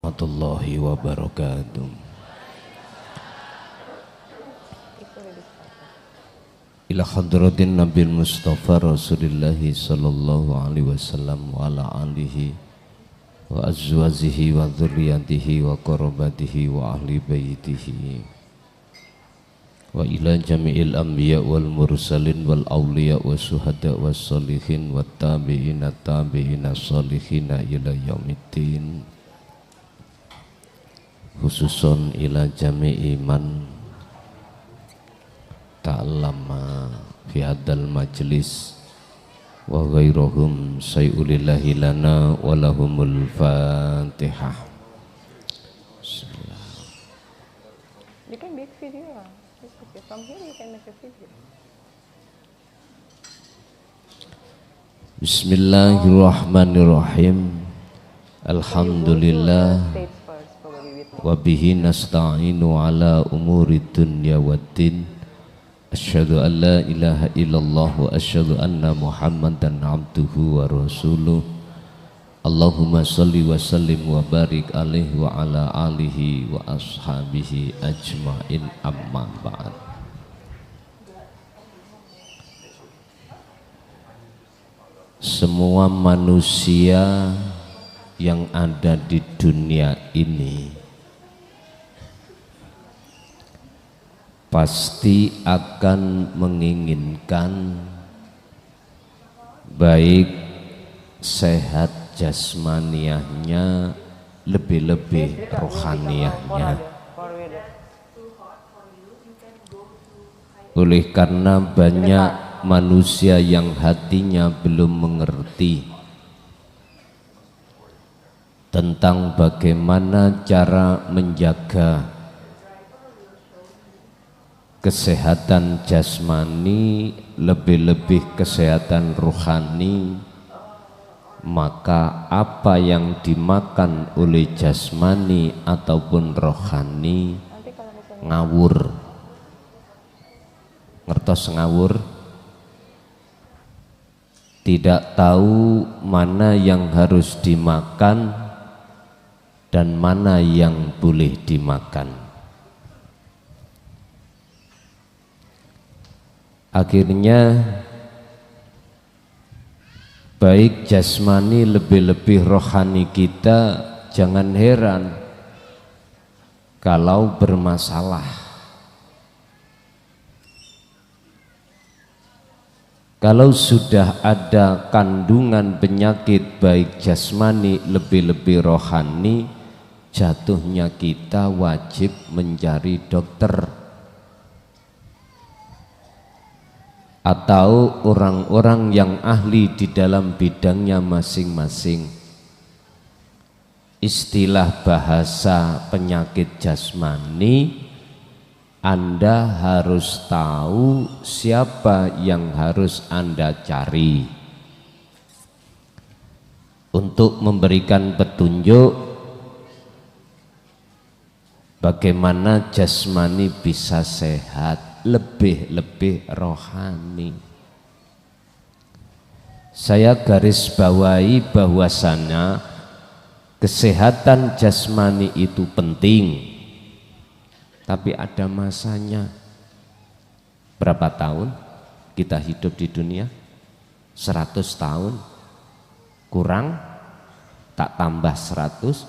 warahmatullahi wabarakatuh. Ila hadratin Nabil Mustafa Rasulillahi sallallahu alaihi wasallam wa ala alihi wa azwajihi wa dzurriyyatihi wa qarabatihi wa ahli baitihi wa ila jami'il anbiya wal mursalin wal awliya was syuhada was sholihin wat tabi'ina tabi'ina sholihina ila yaumiddin, khususon ila jami'i man ta'allama fi hadzal majlis wa ghairuhum sayulillahi lana wa lahumul fatihah. You can make video. From here you can make a video. Bismillahirrahmanirrahim. Alhamdulillah wa bihi nasta'inu ala umuri dunya waddin. Asyhadu an la ilaha illallah wa asyhadu anna Muhammadan abduhu wa rasuluh. Allahumma salli wa sallim wa barik alaihi wa ala alihi wa ashabihi ajma'in, amma ba'd. Semua manusia yang ada di dunia ini pasti akan menginginkan baik sehat jasmaniahnya, lebih-lebih rohaniahnya. Oleh karena banyak manusia yang hatinya belum mengerti tentang bagaimana cara menjaga kesehatan jasmani, lebih-lebih kesehatan rohani, maka apa yang dimakan oleh jasmani ataupun rohani ngawur. Ngertos ngawur? Tidak tahu mana yang harus dimakan dan mana yang boleh dimakan. Akhirnya baik jasmani lebih-lebih rohani kita jangan heran kalau bermasalah. Kalau sudah ada kandungan penyakit baik jasmani lebih-lebih rohani, jatuhnya kita wajib mencari dokter atau orang-orang yang ahli di dalam bidangnya masing-masing. Istilah bahasa penyakit jasmani, Anda harus tahu siapa yang harus Anda cari untuk memberikan petunjuk bagaimana jasmani bisa sehat, lebih-lebih rohani. Saya garis bawahi bahwasanya kesehatan jasmani itu penting, tapi ada masanya. Berapa tahun kita hidup di dunia? 100 tahun kurang, tak tambah 100,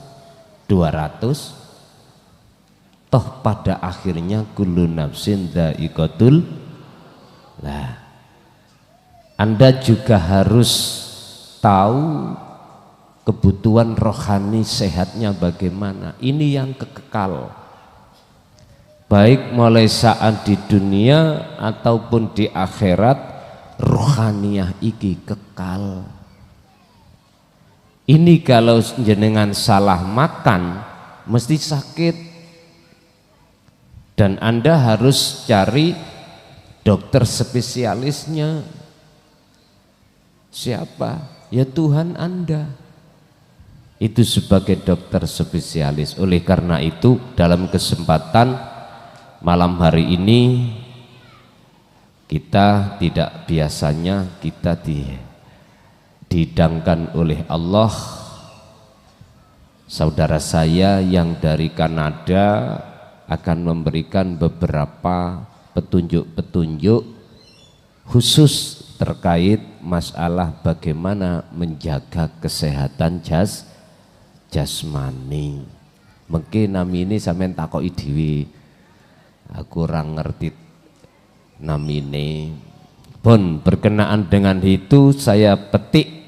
200. Toh pada akhirnya kullu nafsin dha'iqatul. Lah, Anda juga harus tahu kebutuhan rohani sehatnya bagaimana. Ini yang kekal, baik mulai saat di dunia ataupun di akhirat, rohaniah iki kekal. Ini kalau jenengan salah makan mesti sakit, dan Anda harus cari dokter spesialisnya. Siapa? Ya Tuhan Anda. Itu sebagai dokter spesialis. Oleh karena itu dalam kesempatan malam hari ini kita tidak biasanya kita dihidangkan oleh Allah saudara saya yang dari Kanada akan memberikan beberapa petunjuk-petunjuk khusus terkait masalah bagaimana menjaga kesehatan jasmani. Mungkin namine sampean takoki dhewe. Aku ora ngerti namine. Pun berkenaan dengan itu saya petik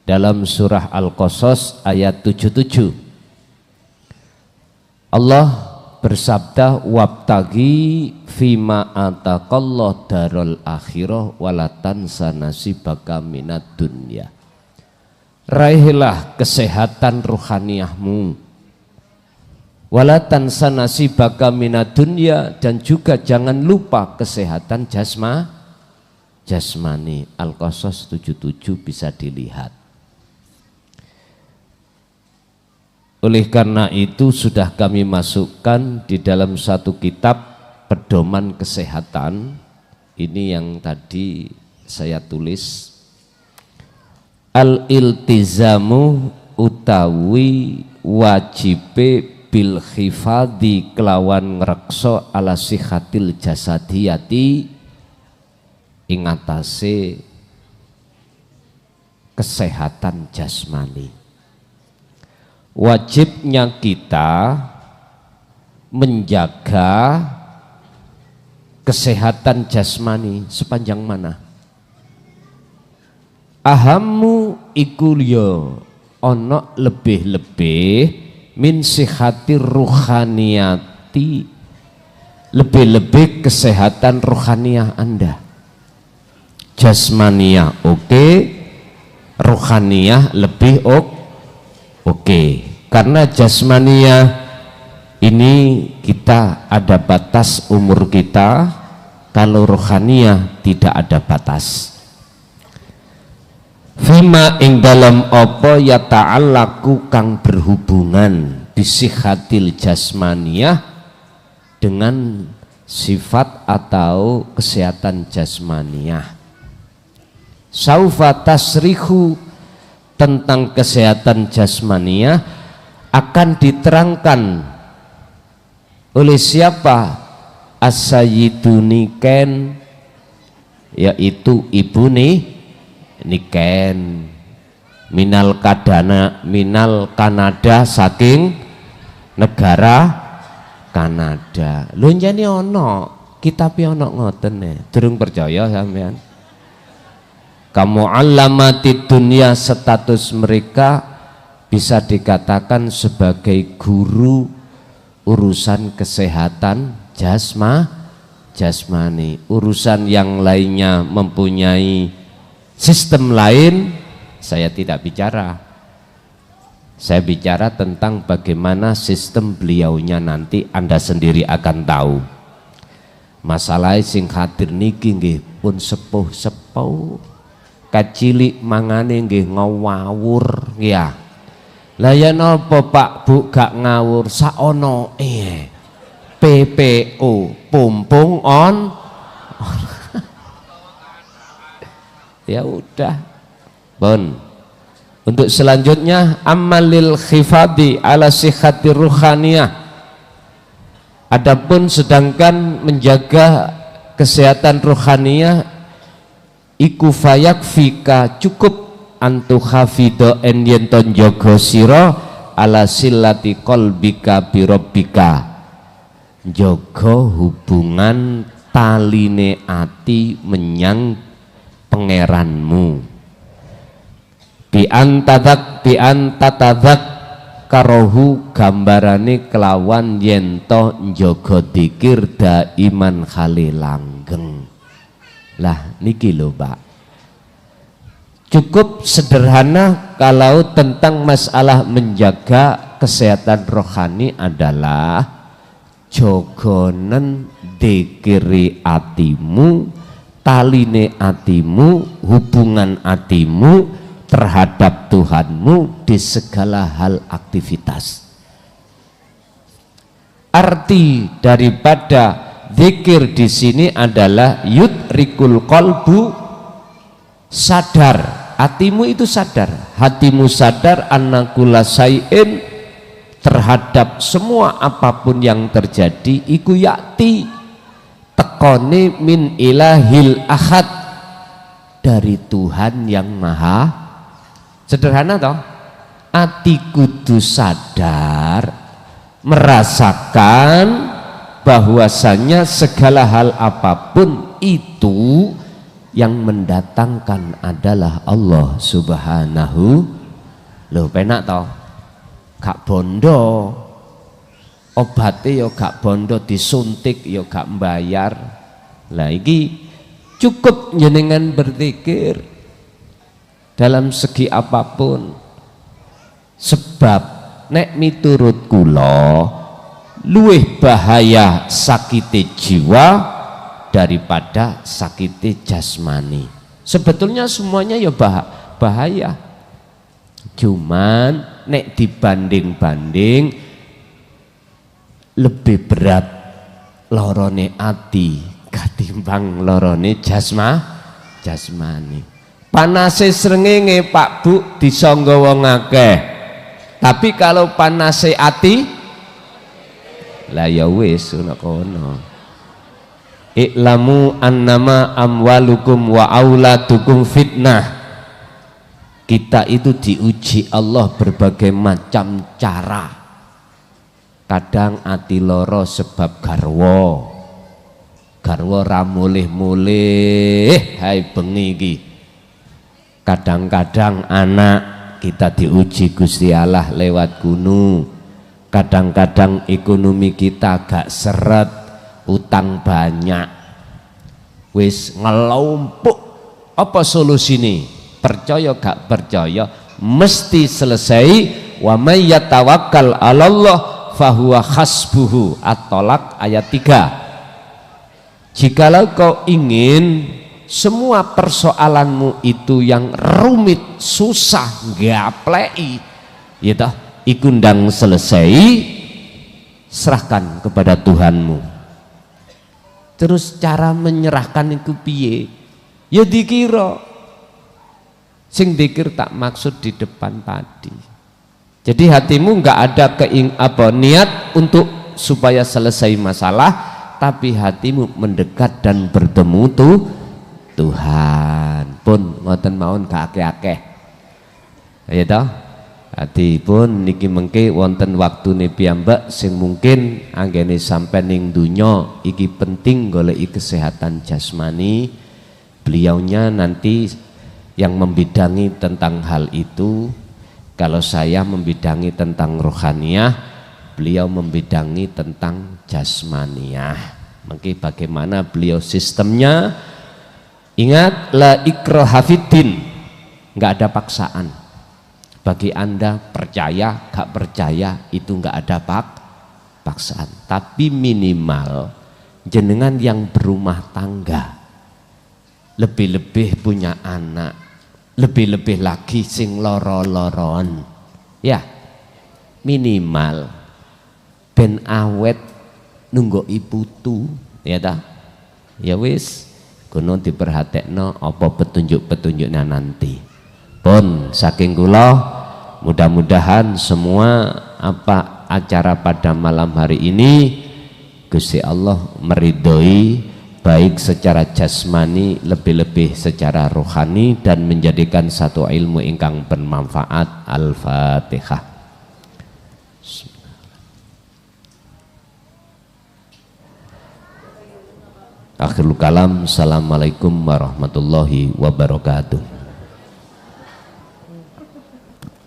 dalam surah Al-Qasas ayat 77. Allah bersabda, wabtagi fima ataqallah darul akhirah walatan sanasibaka minad dunya. Raihlah kesehatan ruhaniyahmu, walatan sanasibaka minad dunya, dan juga jangan lupa kesehatan jasmani. Al-Qasas 77 bisa dilihat. Oleh karena itu sudah kami masukkan di dalam satu kitab pedoman kesehatan. Ini yang tadi saya tulis. Al-iltizamu utawi wajibe bil khifadi kelawan ngrekso ala sihatil jasadiyati ing atase kesehatan jasmani. Wajibnya kita menjaga kesehatan jasmani sepanjang mana? Ahammu iku liya ana lebih-lebih min sihatir ruhaniyati, lebih-lebih kesehatan rohaniah Anda. Jasmaniah oke, rohaniah lebih oke. Karena jasmaniah ini kita ada batas umur kita, kalau rohaniah tidak ada batas. Fima ing dalam apa ya ta'allaku kang berhubungan bisihatil jasmaniyah dengan sifat atau kesehatan jasmaniyah. Saufa tasrihu tentang kesehatan jasmaniyah akan diterangkan oleh siapa? As-sayyidu Niken, yaitu ibu Niken minal Kanada saking negara Kanada. Lho jane ono kitab ono ngoten durung percaya sampean. Kamu alamati dunia, status mereka bisa dikatakan sebagai guru urusan kesehatan jasmani. Urusan yang lainnya mempunyai sistem lain, saya tidak bicara. Saya bicara tentang bagaimana sistem beliaunya, nanti Anda sendiri akan tahu. Masalah sing hadir niki nggih pun sepuh-sepuh. Kacilik mangane nggih ngawur ya. Lah ya napa Pak Bu gak ngawur saono PPO pumpung on. Ya udah. Bon. Untuk selanjutnya amalil khifadi ala sihhati ruhaniyah. Adapun sedangkan menjaga kesehatan ruhaniyah iku fayakfika cukup antu hafido en yenton jogo siro ala silati kolbika birobika, jogo hubungan taline ati menyang pangeranmu. Bi antatadak karohu gambarane kelawan yento njogo dikir daiman khali langgeng. Lah niki lho Pak, cukup sederhana kalau tentang masalah menjaga kesehatan rohani adalah jogonen dikiri atimu, taline atimu, hubungan atimu terhadap Tuhanmu di segala hal aktivitas. Arti daripada zikir di sini adalah yudrikul qalbu, sadar hatimu itu sadar, hatimu sadar anna kulla syai'in, terhadap semua apapun yang terjadi iku yakti tekone min ilahil ahad, dari Tuhan yang maha. Sederhana toh, ati kudu sadar merasakan bahwasanya segala hal apapun itu yang mendatangkan adalah Allah subhanahu. Loh penak toh, gak bondo, obatnya ya gak bondo, disuntik ya gak membayar. Lah iki cukup jenengan berzikir dalam segi apapun, sebab nek miturut kula luwih bahaya sakite jiwa daripada sakite jasmani. Sebetulnya semuanya ya bahaya, cuman nek dibanding-banding lebih berat lorone ati katimbang lorone jasmani. Panase srengenge Pak Bu disangga wong akeh, tapi kalau panase ati lah ya wis ana kono. I'lamu annama amwalukum wa auladukum fitnah. Kita itu diuji Allah berbagai macam cara. Kadang ati loro sebab garwa ra mulih-mulih hai bengi iki. Kadang-kadang anak kita diuji Gusti Allah lewat gunung. Kadang-kadang ekonomi kita agak seret, utang banyak, wis ngelompok. Apa solusine? Percaya gak percaya mesti selesai. Wa may yatawakkal 'alallah fahuwa hasbuhu. At-Tolak ayat 3. Jikalau kau ingin semua persoalanmu itu yang rumit, susah, gaplei, ya toh, iku ndang selesai, serahkan kepada Tuhanmu. Terus cara menyerahkan itu piye? Ya dikira, sing dikir tak maksud di depan tadi. Jadi hatimu nggak ada niat untuk supaya selesai masalah, tapi hatimu mendekat dan bertemu Tuhan. Pun ngoten mawon gak akeh-akeh. Ya toh? Hati pun niki mengke wonten waktune piyambak sing mungkin anggene sampean ning donya iki penting goleki kesehatan jasmani. Beliaunya nanti yang membidangi tentang hal itu. Kalau saya membidangi tentang rohaniyah, beliau membidangi tentang jasmaniyah. Mungkin bagaimana beliau sistemnya. Ingat, la ikraha fiddin, nggak ada paksaan. Bagi Anda percaya, gak percaya itu nggak ada paksaan. Tapi minimal jenengan yang berumah tangga, lebih-lebih punya anak, lebih-lebih lagi sing loro-loron, ya minimal ben awet nunggu iputu, ya ta, ya wis. Kuno diperhatekno apa petunjuk-petunjuknya nanti. Pun saking kula mudah-mudahan semua apa acara pada malam hari ini Gusti Allah meridhoi, baik secara jasmani lebih-lebih secara rohani, dan menjadikan satu ilmu ingkang bermanfaat. Al-Fatihah. Akhirul kalam, assalamualaikum warahmatullahi wabarakatuh.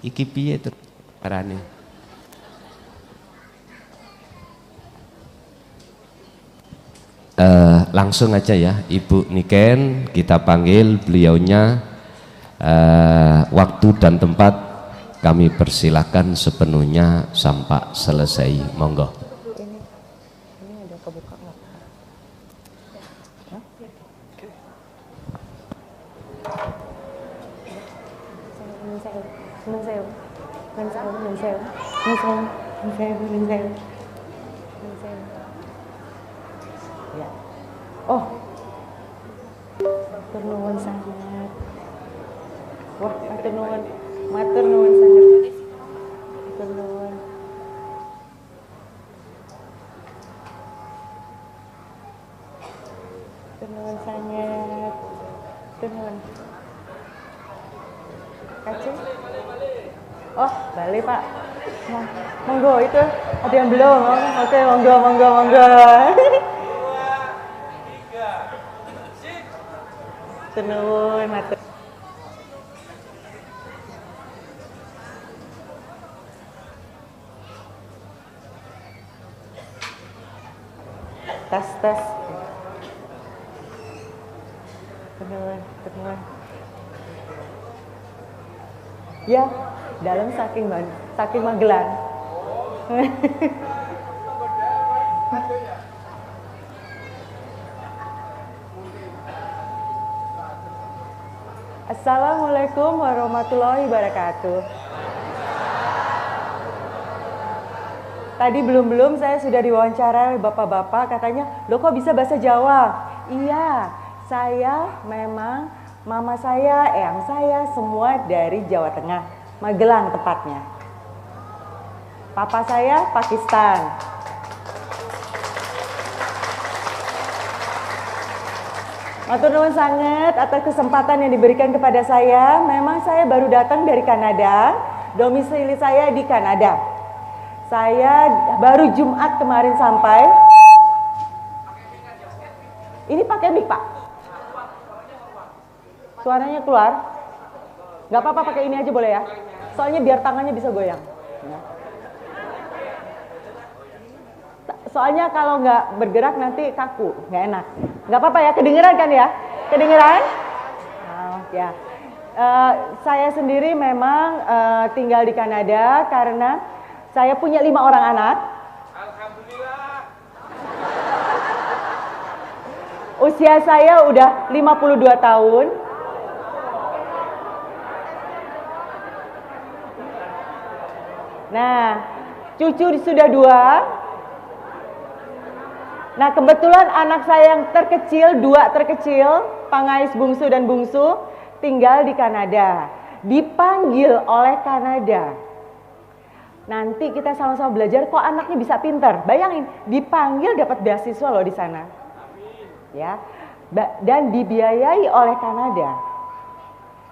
Iki piye tuh carane? Langsung aja ya, Ibu Niken, kita panggil beliaunya. Waktu dan tempat kami persilahkan sepenuhnya sampai selesai. Monggo. Oh, turun sangat. Wah, matur nuwun. Matur nuwun sanget. Matur nuwun. Matur nuwun sanget. Matur nuwun. Kacung. Oh, balik Pak. Nah, monggo itu ada yang belum? Oke, monggo, monggo, monggo. Matur nuwun, matur. Tes, tes. Matur nuwun. Ya, dalam saking Magelang. Assalamualaikum warahmatullahi wabarakatuh. Tadi belum saya sudah diwawancara bapak-bapak, katanya, "Loh kok bisa bahasa Jawa?" Iya, saya memang mama saya, eyang saya semua dari Jawa Tengah, Magelang tepatnya. Papa saya Pakistan. Matur nuwun sangat atas kesempatan yang diberikan kepada saya. Memang saya baru datang dari Kanada, domisili saya di Kanada. Saya baru Jumat kemarin sampai. Ini pakai mic, Pak. Suaranya keluar? Gak apa-apa, pakai ini aja boleh ya? Soalnya biar tangannya bisa goyang. Soalnya kalau nggak bergerak nanti kaku, nggak enak. Nggak apa-apa ya, kedengeran kan ya? Kedengeran? Oh, ya. Saya sendiri memang tinggal di Kanada karena saya punya 5 orang anak. Alhamdulillah. Usia saya udah 52 tahun. Nah, cucu sudah 2. Nah, kebetulan anak saya yang terkecil, 2 terkecil, Pangais bungsu dan bungsu, tinggal di Kanada. Dipanggil oleh Kanada. Nanti kita sama-sama belajar kok anaknya bisa pinter. Bayangin, dipanggil dapat beasiswa loh di sana. Ya. Dan dibiayai oleh Kanada.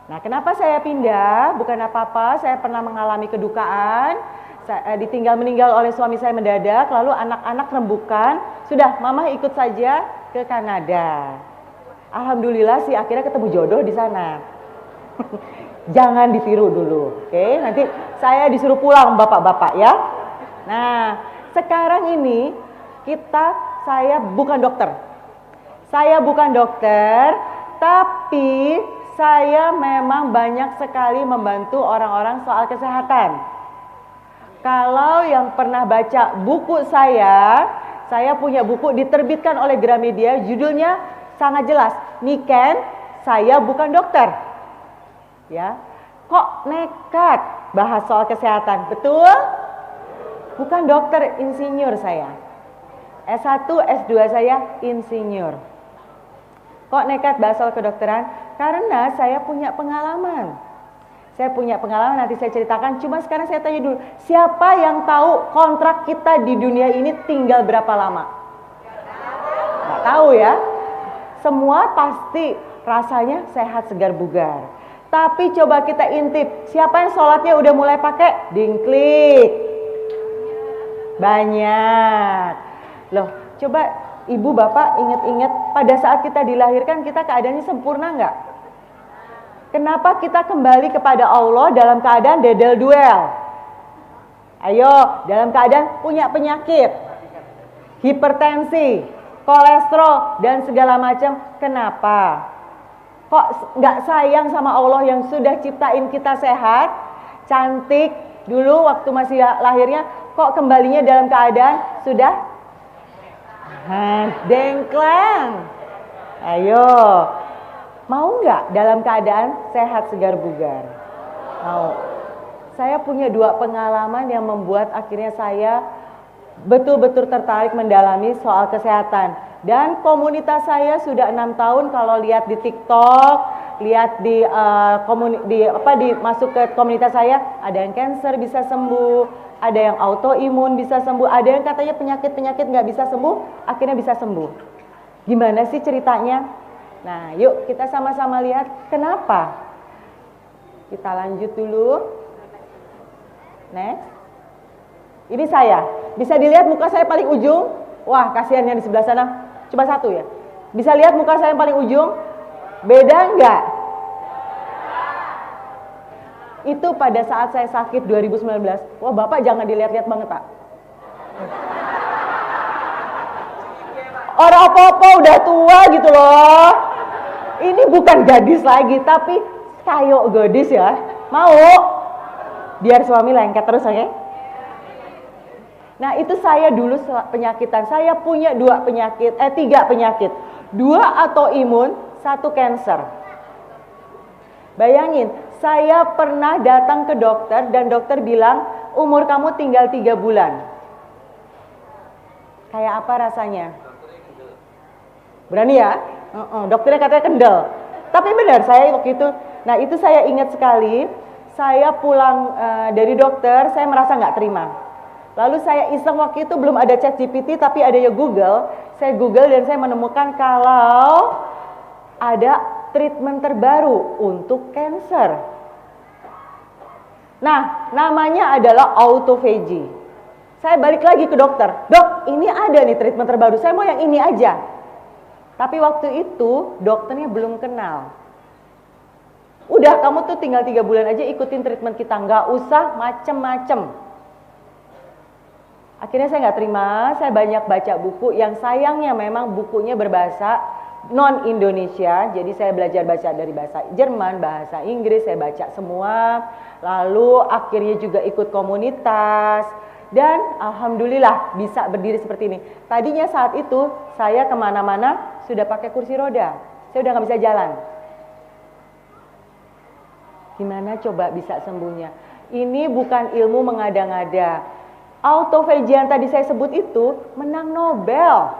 Nah, kenapa saya pindah? Bukan apa-apa, saya pernah mengalami kedukaan. Ditinggal meninggal oleh suami saya mendadak, lalu anak-anak rembukan. Sudah, mama ikut saja ke Kanada. Alhamdulillah sih akhirnya ketemu jodoh di sana. Jangan ditiru dulu, oke? Nanti saya disuruh pulang bapak-bapak ya. Nah, sekarang ini saya bukan dokter. Saya bukan dokter, tapi saya memang banyak sekali membantu orang-orang soal kesehatan. Kalau yang pernah baca buku saya punya buku diterbitkan oleh Gramedia, judulnya sangat jelas, Niken, saya bukan dokter. Ya, kok nekat bahas soal kesehatan? Betul? Bukan dokter, insinyur saya. S1, S2 saya insinyur. Kok nekat bahas soal kedokteran? Karena saya punya pengalaman. Saya punya pengalaman, nanti saya ceritakan. Cuma sekarang saya tanya dulu, siapa yang tahu kontrak kita di dunia ini tinggal berapa lama? Nggak tahu ya. Semua pasti rasanya sehat, segar, bugar. Tapi coba kita intip, siapa yang sholatnya udah mulai pakai dingklik? Banyak. Loh, coba ibu bapak ingat-ingat pada saat kita dilahirkan kita keadaannya sempurna nggak? Kenapa kita kembali kepada Allah dalam keadaan dedel duel? Ayo, dalam keadaan punya penyakit, hipertensi, kolesterol, dan segala macam. Kenapa? Kok nggak sayang sama Allah yang sudah ciptain kita sehat, cantik dulu waktu masih lahirnya, kok kembalinya dalam keadaan sudah dengklang? Ayo, mau nggak dalam keadaan sehat, segar, bugar? Mau. Saya punya 2 pengalaman yang membuat akhirnya saya betul-betul tertarik mendalami soal kesehatan. Dan komunitas saya sudah 6 tahun. Kalau lihat di TikTok, lihat masuk ke komunitas saya, ada yang cancer bisa sembuh, ada yang autoimun bisa sembuh, ada yang katanya penyakit-penyakit nggak bisa sembuh, akhirnya bisa sembuh. Gimana sih ceritanya? Nah, yuk kita sama-sama lihat kenapa. Kita lanjut dulu. Next. Ini saya. Bisa dilihat muka saya paling ujung? Wah, kasihan yang di sebelah sana. Cuma satu ya. Bisa lihat muka saya yang paling ujung? Beda enggak? Itu pada saat saya sakit 2019. Wah, Bapak jangan dilihat-lihat banget, Pak. Orang apa-apa udah tua gitu loh. Ini bukan gadis lagi, tapi kayak gadis ya. Mau? Biar suami lengket terus, oke? Nah, itu saya dulu penyakitan. Saya punya 3 penyakit. 2 autoimun, 1 cancer. Bayangin, saya pernah datang ke dokter dan dokter bilang, umur kamu tinggal 3 bulan. Kayak apa rasanya? Berani ya? Dokternya katanya kendel. Tapi benar, saya waktu itu, nah itu saya ingat sekali, saya pulang dari dokter, saya merasa nggak terima. Lalu saya iseng waktu itu belum ada ChatGPT tapi ada ya Google. Saya Google dan saya menemukan kalau ada treatment terbaru untuk cancer. Nah, namanya adalah autophagy. Saya balik lagi ke dokter. Dok, ini ada nih treatment terbaru. Saya mau yang ini aja. Tapi waktu itu dokternya belum kenal. Udah, kamu tuh tinggal 3 bulan aja ikutin treatment kita. Nggak usah macem-macem. Akhirnya saya nggak terima, saya banyak baca buku yang sayangnya memang bukunya berbahasa non-Indonesia. Jadi saya belajar baca dari bahasa Jerman, bahasa Inggris, saya baca semua. Lalu akhirnya juga ikut komunitas. Dan alhamdulillah bisa berdiri seperti ini. Tadinya saat itu saya kemana-mana sudah pakai kursi roda. Saya udah nggak bisa jalan. Gimana coba bisa sembuhnya? Ini bukan ilmu mengada-ngada. Autophagy yang tadi saya sebut itu menang Nobel.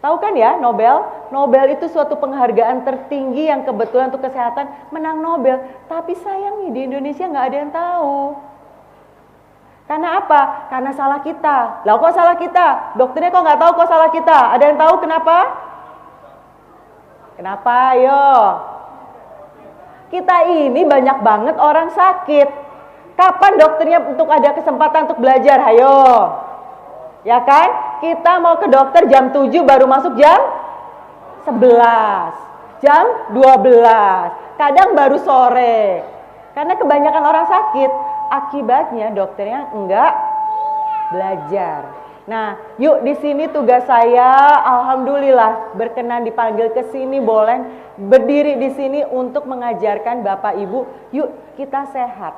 Tahu kan ya Nobel? Nobel itu suatu penghargaan tertinggi yang kebetulan untuk kesehatan menang Nobel. Tapi sayangnya di Indonesia nggak ada yang tahu. Karena apa? Karena salah kita. Lah kok salah kita? Dokternya kok nggak tahu kok salah kita? Ada yang tahu kenapa? Kenapa? Ayo. Kita ini banyak banget orang sakit. Kapan dokternya untuk ada kesempatan untuk belajar? Hayo. Ya kan? Kita mau ke dokter jam 7 baru masuk jam 11. Jam 12. Kadang baru sore. Karena kebanyakan orang sakit. Akibatnya dokternya enggak belajar. Nah, yuk di sini tugas saya, alhamdulillah berkenan dipanggil ke sini, boleh berdiri di sini untuk mengajarkan Bapak Ibu, yuk kita sehat.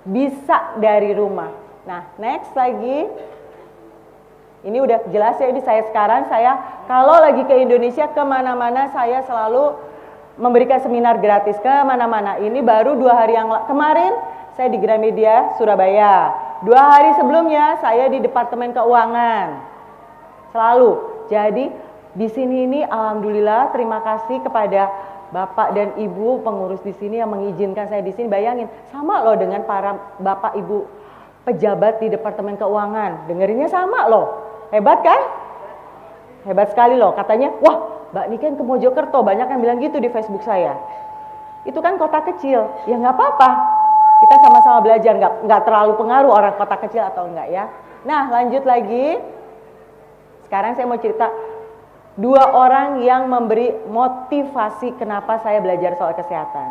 Bisa dari rumah. Nah, next lagi. Ini udah jelas ya, ini saya sekarang, saya kalau lagi ke Indonesia kemana-mana saya selalu memberikan seminar gratis kemana-mana. Ini baru 2 hari yang kemarin saya di Gramedia Surabaya. 2 hari sebelumnya saya di Departemen Keuangan. Selalu. Jadi di sini ini alhamdulillah terima kasih kepada Bapak dan Ibu pengurus di sini yang mengizinkan saya di sini. Bayangin, sama loh dengan para Bapak Ibu pejabat di Departemen Keuangan. Dengerinnya sama loh. Hebat kan? Hebat sekali loh. Katanya, wah Mbak Niken ke Mojokerto. Banyak yang bilang gitu di Facebook saya. Itu kan kota kecil. Ya nggak apa-apa. Kita sama-sama belajar. Nggak terlalu pengaruh orang kota kecil atau enggak ya. Nah lanjut lagi. Sekarang saya mau cerita 2 orang yang memberi motivasi kenapa saya belajar soal kesehatan.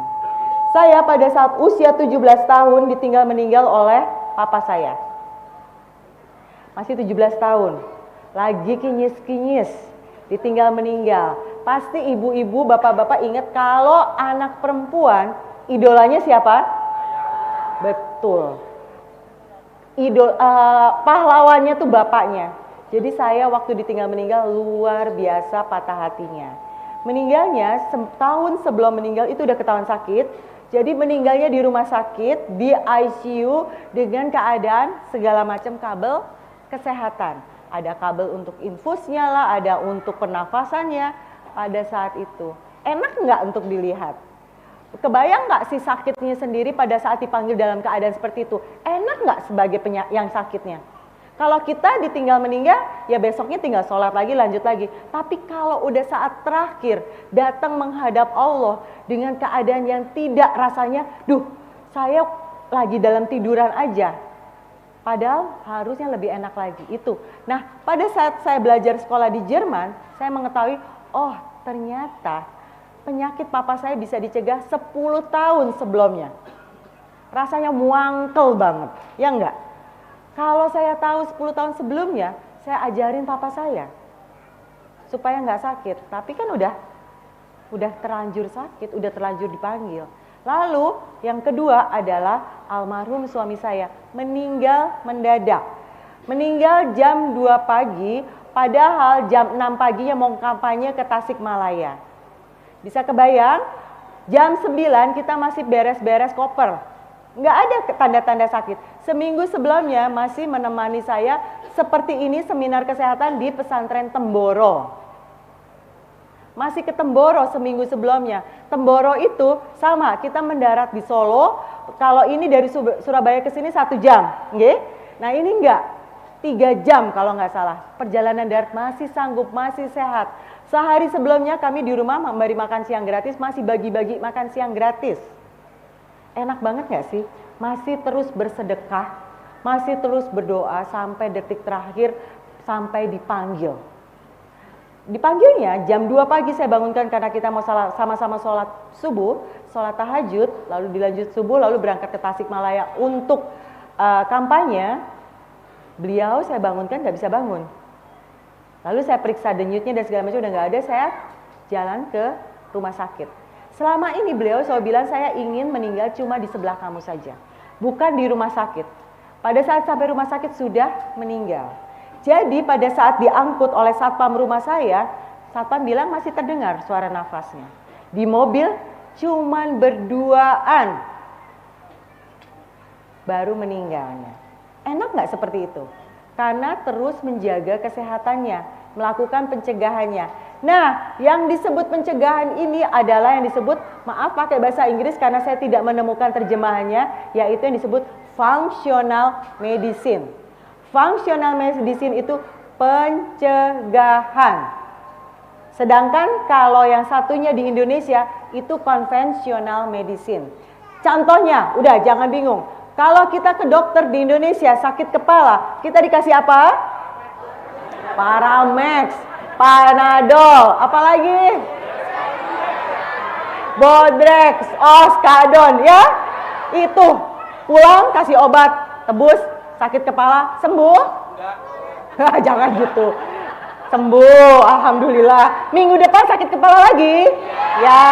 Saya pada saat usia 17 tahun ditinggal meninggal oleh papa saya. Masih 17 tahun. Lagi kinyis-kinyis, ditinggal meninggal. Pasti ibu-ibu, bapak-bapak ingat kalau anak perempuan idolanya siapa? Betul. Pahlawannya tuh bapaknya. Jadi saya waktu ditinggal meninggal luar biasa patah hatinya. Meninggalnya setahun sebelum meninggal itu udah ketahuan sakit. Jadi meninggalnya di rumah sakit, di ICU dengan keadaan segala macam kabel kesehatan. Ada kabel untuk infusnya lah, ada untuk pernafasannya pada saat itu. Enak nggak untuk dilihat? Kebayang nggak sih sakitnya sendiri pada saat dipanggil dalam keadaan seperti itu? Enak nggak sebagai yang sakitnya? Kalau kita ditinggal meninggal, ya besoknya tinggal sholat lagi, lanjut lagi. Tapi kalau udah saat terakhir, datang menghadap Allah dengan keadaan yang tidak rasanya, duh saya lagi dalam tiduran aja. Padahal harusnya lebih enak lagi, itu. Nah pada saat saya belajar sekolah di Jerman, saya mengetahui, oh ternyata penyakit papa saya bisa dicegah 10 tahun sebelumnya. Rasanya muangkel banget, ya enggak? Kalau saya tahu 10 tahun sebelumnya, saya ajarin papa saya supaya nggak sakit. Tapi kan udah terlanjur sakit, udah terlanjur dipanggil. Lalu yang kedua adalah almarhum suami saya meninggal mendadak. Meninggal jam 2 pagi, padahal jam 6 paginya mau kampanye ke Tasikmalaya. Bisa kebayang, jam 9 kita masih beres-beres koper. Nggak ada tanda-tanda sakit. Seminggu sebelumnya masih menemani saya seperti ini seminar kesehatan di pesantren Temboro. Masih ke Temboro seminggu sebelumnya. Temboro itu sama, kita mendarat di Solo. Kalau ini dari Surabaya ke sini 1 jam. Okay? Nah ini enggak, 3 jam kalau nggak salah. Perjalanan darat masih sanggup, masih sehat. Sehari sebelumnya kami di rumah memberi makan siang gratis, masih bagi-bagi makan siang gratis. Enak banget gak sih? Masih terus bersedekah, masih terus berdoa sampai detik terakhir, sampai dipanggil. Dipanggilnya jam 2 pagi saya bangunkan karena kita mau sama-sama sholat subuh, sholat tahajud, lalu dilanjut subuh, lalu berangkat ke Tasikmalaya untuk kampanye. Beliau saya bangunkan gak bisa bangun. Lalu saya periksa denyutnya dan segala macam udah gak ada, saya jalan ke rumah sakit. Selama ini beliau selalu bilang saya ingin meninggal cuma di sebelah kamu saja, bukan di rumah sakit. Pada saat sampai rumah sakit sudah meninggal. Jadi pada saat diangkut oleh satpam rumah saya, satpam bilang masih terdengar suara nafasnya. Di mobil cuman berduaan, baru meninggalnya. Enak nggak seperti itu? Karena terus menjaga kesehatannya, melakukan pencegahannya. Nah, yang disebut pencegahan ini adalah yang disebut, maaf pakai bahasa Inggris karena saya tidak menemukan terjemahannya, yaitu yang disebut functional medicine. Functional medicine itu pencegahan. Sedangkan kalau yang satunya di Indonesia itu conventional medicine. Contohnya, udah jangan bingung. Kalau kita ke dokter di Indonesia sakit kepala, kita dikasih apa? Paramex, Panadol, apalagi? Bodrex, Oskadon, ya? Itu, pulang kasih obat, tebus, sakit kepala, sembuh? Jangan gitu. Sembuh, alhamdulillah. Minggu depan sakit kepala lagi? Ya,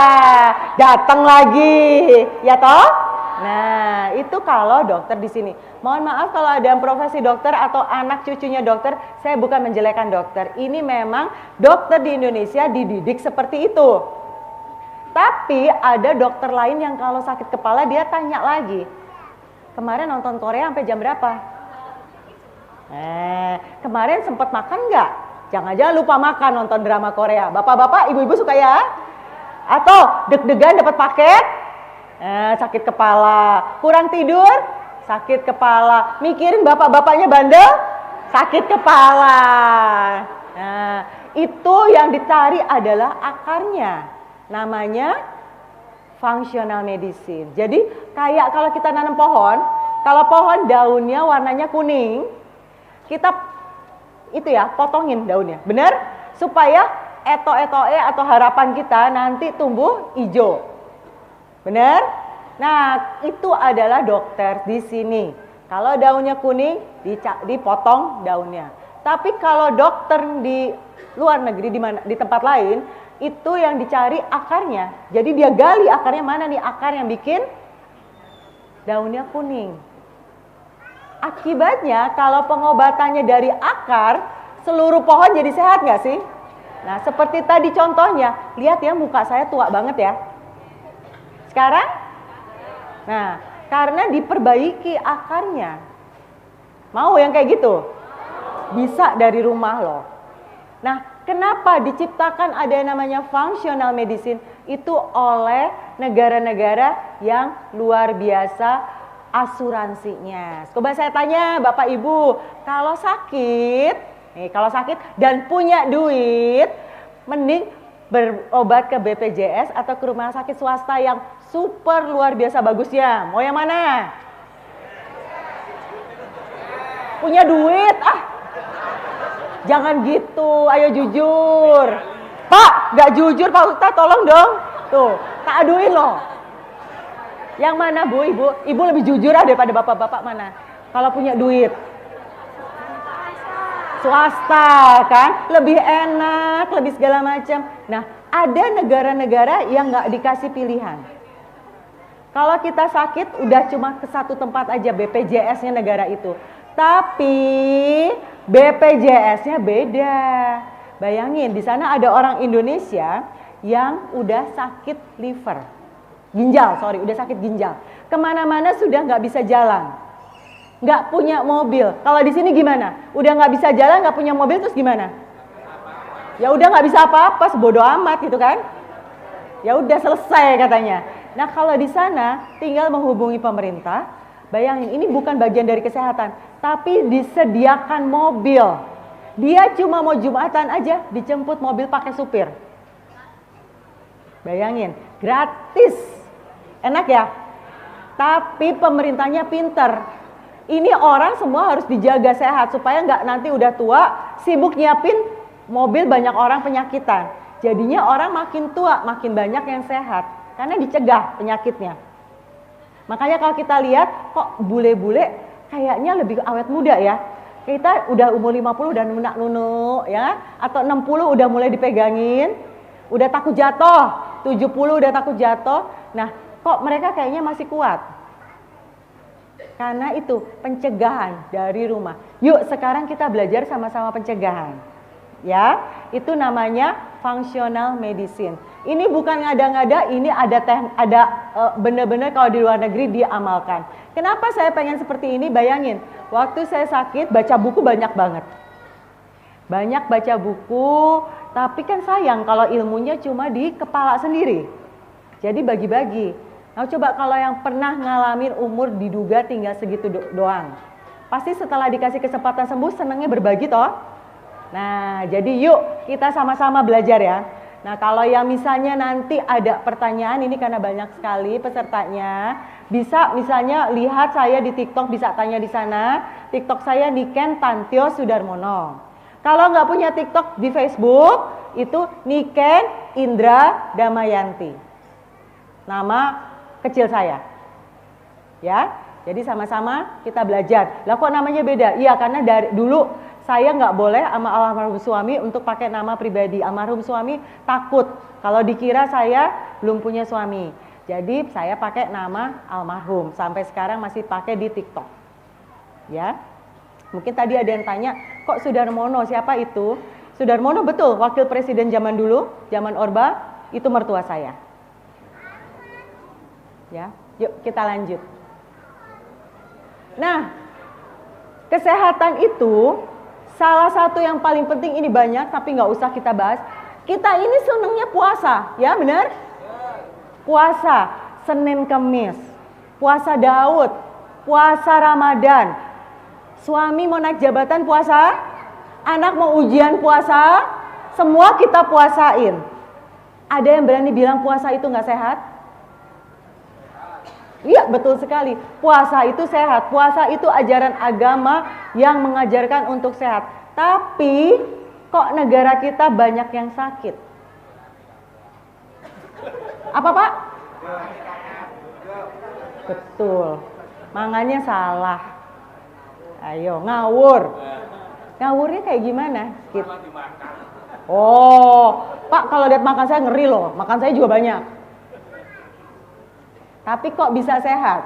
datang lagi. Ya toh? Nah, itu kalau dokter di sini. Mohon maaf kalau ada yang profesi dokter atau anak cucunya dokter, saya bukan menjelekan dokter. Ini memang dokter di Indonesia dididik seperti itu. Tapi ada dokter lain yang kalau sakit kepala dia tanya lagi. Kemarin nonton Korea sampai jam berapa? Kemarin sempat makan nggak? Jangan-jangan lupa makan nonton drama Korea. Bapak-bapak, ibu-ibu suka ya? Atau deg-degan dapat paket? Sakit kepala. Kurang tidur? Sakit kepala. Mikirin bapak-bapaknya bandel? Sakit kepala. Nah, itu yang dicari adalah akarnya. Namanya functional medicine. Jadi kayak kalau kita nanam pohon, kalau pohon daunnya warnanya kuning, kita itu ya potongin daunnya, benar? Supaya eto-etoe atau harapan kita nanti tumbuh hijau, benar? Nah itu adalah dokter di sini. Kalau daunnya kuning dipotong daunnya. Tapi kalau dokter di luar negeri di tempat lain itu yang dicari akarnya. Jadi dia gali akarnya, mana nih akar yang bikin daunnya kuning. Akibatnya kalau pengobatannya dari akar, seluruh pohon jadi sehat nggak sih? Nah seperti tadi contohnya, lihat ya muka saya tua banget ya. Sekarang, nah karena diperbaiki akarnya. Mau yang kayak gitu? bisa dari rumah loh. Nah, kenapa diciptakan ada yang namanya functional medicine? Itu oleh negara-negara yang luar biasa asuransinya. Coba saya tanya Bapak Ibu, kalau sakit dan punya duit, mending berobat ke BPJS atau ke rumah sakit swasta yang super luar biasa bagusnya. Mau yang mana? Punya duit, jangan gitu, ayo jujur. Pak, gak jujur Pak Ustadz, tolong dong. Tuh, tak aduin loh. Yang mana Bu, Ibu? Ibu lebih jujur daripada bapak-bapak mana? Kalau punya duit. Swasta kan, lebih enak, lebih segala macam. Nah, ada negara-negara yang gak dikasih pilihan. Kalau kita sakit, udah cuma ke satu tempat aja, BPJS-nya negara itu. Tapi BPJS-nya beda. Bayangin, di sana ada orang Indonesia yang udah sakit liver, udah sakit ginjal. Kemana-mana sudah nggak bisa jalan, nggak punya mobil. Kalau di sini gimana? Udah nggak bisa jalan, nggak punya mobil, terus gimana? Ya udah nggak bisa apa-apa, sebodo amat gitu kan? Ya udah selesai katanya. Nah kalau di sana tinggal menghubungi pemerintah. Bayangin, ini bukan bagian dari kesehatan, tapi disediakan mobil. Dia cuma mau Jumatan aja, dijemput mobil pakai supir. Bayangin, gratis. Enak ya? Tapi pemerintahnya pinter. Ini orang semua harus dijaga sehat, supaya nggak nanti udah tua, sibuk nyiapin mobil banyak orang penyakitan. Jadinya orang makin tua, makin banyak yang sehat. Karena dicegah penyakitnya. Makanya kalau kita lihat kok bule-bule kayaknya lebih awet muda ya. Kita udah umur 50 udah nunak-nunuk ya, atau 60 udah mulai dipegangin, udah takut jatuh, 70 udah takut jatuh. Nah, kok mereka kayaknya masih kuat? Karena itu pencegahan dari rumah. Yuk sekarang kita belajar sama-sama pencegahan. Ya, itu namanya functional medicine. Ini bukan ngada-ngada, ini ada benar-benar kalau di luar negeri diamalkan. Kenapa saya pengen seperti ini? Bayangin, waktu saya sakit baca buku banyak banget. Banyak baca buku, tapi kan sayang kalau ilmunya cuma di kepala sendiri. Jadi bagi-bagi. Nah coba kalau yang pernah ngalamin umur diduga tinggal segitu doang. Pasti setelah dikasih kesempatan sembuh senangnya berbagi toh. Nah, jadi yuk kita sama-sama belajar ya. Nah, kalau yang misalnya nanti ada pertanyaan, ini karena banyak sekali pesertanya, bisa misalnya lihat saya di TikTok, bisa tanya di sana. TikTok saya Niken Tantio Sudarmono. Kalau nggak punya TikTok di Facebook, itu Niken Indra Damayanti. Nama kecil saya. Ya, jadi sama-sama kita belajar. Lah kok namanya beda? Iya, karena dari dulu saya nggak boleh sama almarhum suami untuk pakai nama pribadi. Almarhum suami takut kalau dikira saya belum punya suami. Jadi saya pakai nama almarhum. Sampai sekarang masih pakai di TikTok. Ya, mungkin tadi ada yang tanya, kok Sudarmono? Siapa itu? Sudarmono betul, wakil presiden zaman dulu, zaman Orba, itu mertua saya. Ya, yuk kita lanjut. Nah, kesehatan itu salah satu yang paling penting, ini banyak tapi nggak usah kita bahas. Kita ini senangnya puasa, ya benar? Puasa Senin Kemis, puasa Daud, puasa Ramadan. Suami mau naik jabatan puasa, anak mau ujian puasa, semua kita puasain. Ada yang berani bilang puasa itu nggak sehat? Iya betul sekali, puasa itu sehat, puasa itu ajaran agama yang mengajarkan untuk sehat. Tapi kok negara kita banyak yang sakit? Apa Pak? Betul, mangannya salah. Ayo ngawur. Ngawurnya kayak gimana? Oh Pak, kalau lihat makan saya ngeri loh, makan saya juga banyak. Tapi kok bisa sehat?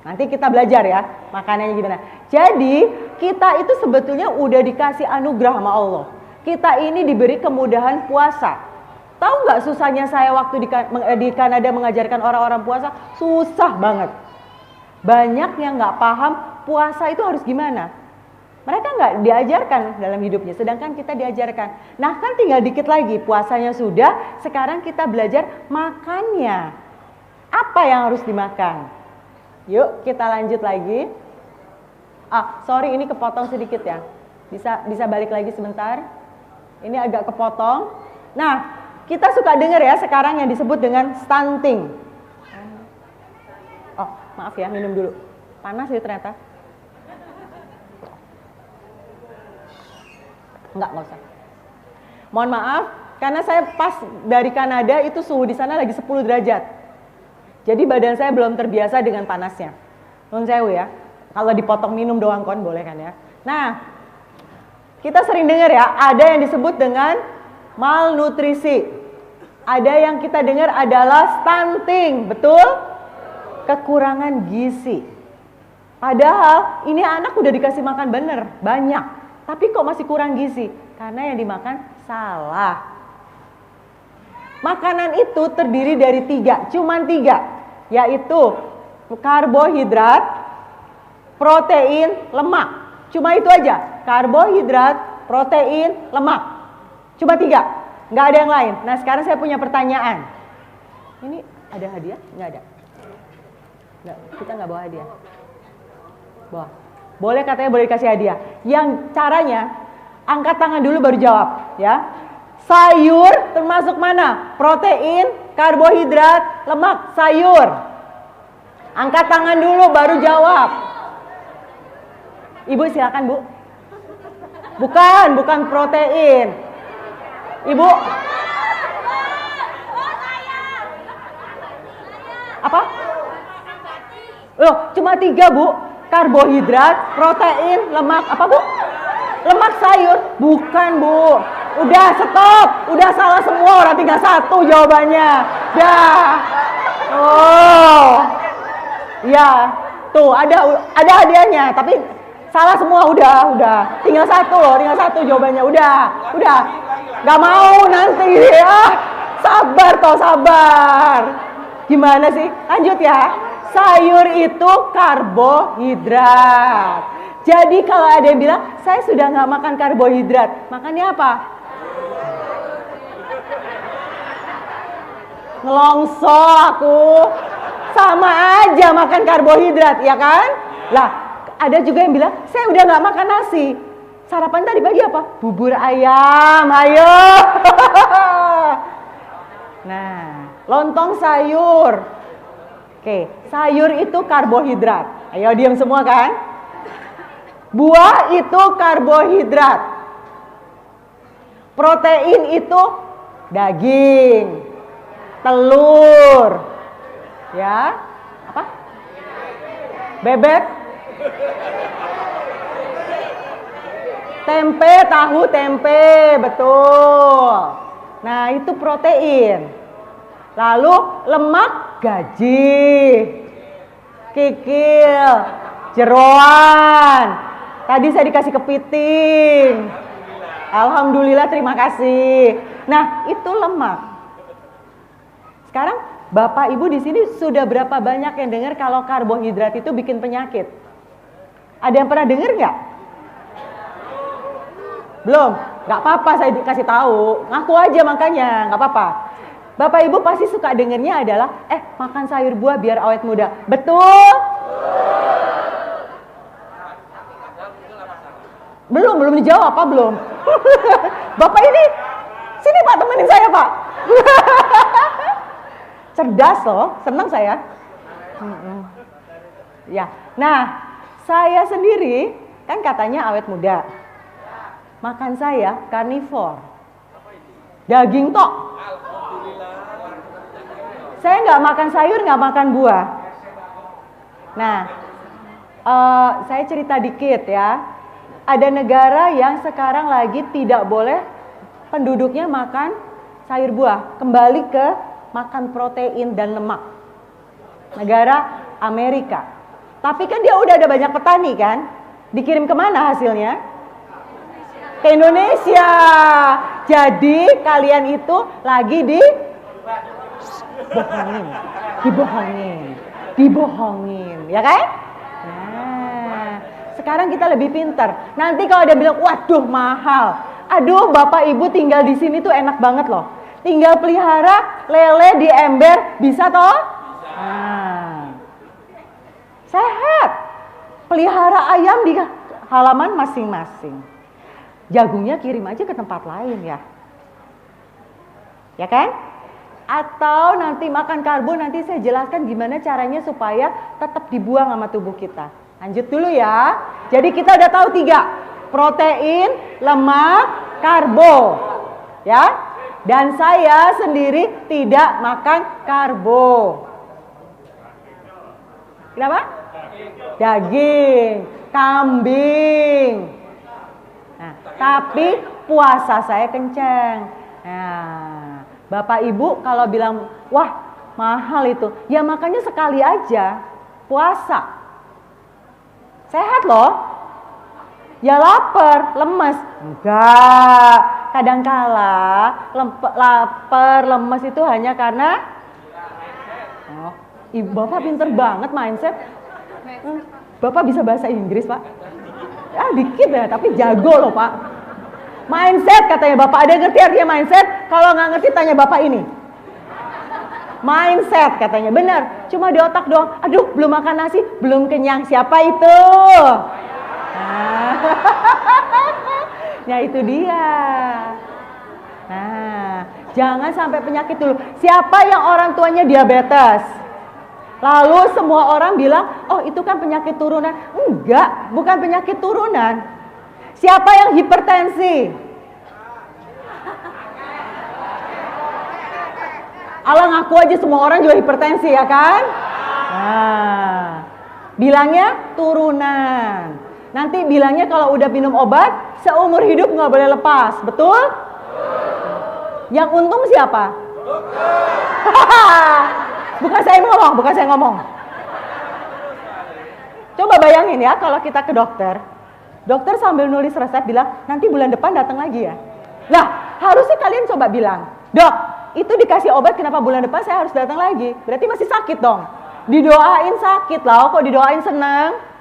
Nanti kita belajar ya, makanannya gimana. Jadi kita itu sebetulnya udah dikasih anugerah sama Allah. Kita ini diberi kemudahan puasa. Tahu nggak susahnya saya waktu di Kanada mengajarkan orang-orang puasa? Susah banget. Banyak yang nggak paham puasa itu harus gimana. Mereka nggak diajarkan dalam hidupnya, sedangkan kita diajarkan. Nah kan tinggal dikit lagi, puasanya sudah, sekarang kita belajar makannya. Apa yang harus dimakan? Yuk kita lanjut lagi. Sorry ini kepotong sedikit ya. Bisa balik lagi sebentar. Ini agak kepotong. Nah, kita suka dengar ya sekarang yang disebut dengan stunting. Oh, maaf ya, minum dulu. Panas ya ternyata. Enggak usah. Mohon maaf, karena saya pas dari Kanada itu suhu di sana lagi 10 derajat. Jadi badan saya belum terbiasa dengan panasnya. Nun sewu ya. Kalau dipotong minum doang kon boleh kan ya. Nah, kita sering dengar ya, ada yang disebut dengan malnutrisi. Ada yang kita dengar adalah stunting, betul? Kekurangan gizi. Padahal ini anak udah dikasih makan bener, banyak. Tapi kok masih kurang gizi? Karena yang dimakan salah. Makanan itu terdiri dari 3, cuman 3. Yaitu karbohidrat, protein, lemak. Cuma itu aja, karbohidrat, protein, lemak. Cuma 3, nggak ada yang lain. Nah sekarang saya punya pertanyaan. Ini ada hadiah? Nggak ada. Nggak, kita nggak bawa hadiah. Bawa. Boleh katanya boleh dikasih hadiah. Yang caranya, angkat tangan dulu baru jawab. Ya. Sayur termasuk mana? Protein, karbohidrat, lemak, sayur. Angkat tangan dulu baru jawab. Ibu silakan Bu. Bukan protein. Ibu. Apa? Loh, cuma 3 Bu. Karbohidrat, protein, lemak. Apa Bu? Lemak sayur. Bukan Bu. Udah stop. Udah salah semua, orang tinggal 1 jawabannya. Dah. Oh. Ya. Tuh ada hadiahnya, tapi salah semua udah. Tinggal 1 loh, tinggal 1 jawabannya. Udah. Gak mau nanti ya. Sabar. Gimana sih? Lanjut ya. Sayur itu karbohidrat. Jadi kalau ada yang bilang, saya sudah nggak makan karbohidrat, makannya apa? Ngelongso aku. Sama aja makan karbohidrat, ya kan? Lah, ada juga yang bilang, saya udah nggak makan nasi. Sarapan tadi pagi apa? Bubur ayam, ayo. Nah, lontong sayur. Oke, sayur itu karbohidrat. Ayo diam semua kan? Buah itu karbohidrat. Protein itu daging, telur. Ya, apa? Bebek. Tempe, tahu tempe, betul. Nah, itu protein. Lalu lemak gaji, kikil, jeroan. Tadi saya dikasih kepiting. Alhamdulillah, terima kasih. Nah, itu lemak. Sekarang Bapak Ibu di sini sudah berapa banyak yang dengar kalau karbohidrat itu bikin penyakit? Ada yang pernah dengar nggak? Belum? Nggak apa-apa, saya dikasih tahu. Ngaku aja makanya, nggak apa-apa. Bapak Ibu pasti suka dengernya adalah, makan sayur buah biar awet muda. Betul? Belum dijawab, Pak, belum. Bapak ini, sini Pak, temenin saya Pak. Cerdas loh, senang saya. Ya, nah saya sendiri kan katanya awet muda. Makan saya karnivor. Daging tok. Saya nggak makan sayur, nggak makan buah. Nah, saya cerita dikit ya. Ada negara yang sekarang lagi tidak boleh penduduknya makan sayur buah. Kembali ke makan protein dan lemak. Negara Amerika. Tapi kan dia udah ada banyak petani kan. Dikirim kemana hasilnya? Ke Indonesia. Jadi kalian itu lagi dibohongin, ya kan? Nah, Sekarang kita lebih pintar. Nanti kalau dia bilang, waduh mahal. Aduh, Bapak Ibu tinggal di sini tuh enak banget loh. Tinggal pelihara lele di ember, bisa toh? Nah, sehat. Pelihara ayam di halaman masing-masing. Jagungnya kirim aja ke tempat lain ya. Ya kan? Atau nanti makan karbo, nanti saya jelaskan gimana caranya supaya tetap dibuang sama tubuh kita. Lanjut dulu ya. Jadi kita udah tahu 3. Protein, lemak, karbo. Ya. Dan saya sendiri tidak makan karbo. Kenapa? Daging, kambing. Nah, tapi puasa saya kenceng. Nah, Bapak Ibu kalau bilang, wah mahal itu, ya makanya sekali aja puasa. Sehat loh. Ya lapar, lemes. Enggak. Kadangkala lapar, lemes itu hanya karena Ibu Bapak pinter banget mindset. Bapak bisa bahasa Inggris, Pak? Ya dikit ya, tapi jago loh, Pak. Mindset katanya Bapak. Ada yang ngerti artinya mindset? Kalau nggak ngerti tanya Bapak ini. Mindset katanya, benar. Cuma di otak doang. Aduh, belum makan nasi, belum kenyang. Siapa itu? Nah itu dia. Nah, jangan sampai penyakit dulu. Siapa yang orang tuanya diabetes? Lalu semua orang bilang, oh itu kan penyakit turunan. Enggak, bukan penyakit turunan. Siapa yang hipertensi? Allah ngaku aja semua orang juga hipertensi ya kan? Nah, bilangnya turunan. Nanti bilangnya kalau udah minum obat, seumur hidup nggak boleh lepas, betul? Yang untung siapa? Bukan saya ngomong. Coba bayangin ya kalau kita ke dokter. Dokter sambil nulis resep bilang, nanti bulan depan datang lagi ya. Lah, harusnya kalian coba bilang, dok, itu dikasih obat kenapa bulan depan saya harus datang lagi? Berarti masih sakit dong. Didoain sakit lah, kok didoain seneng?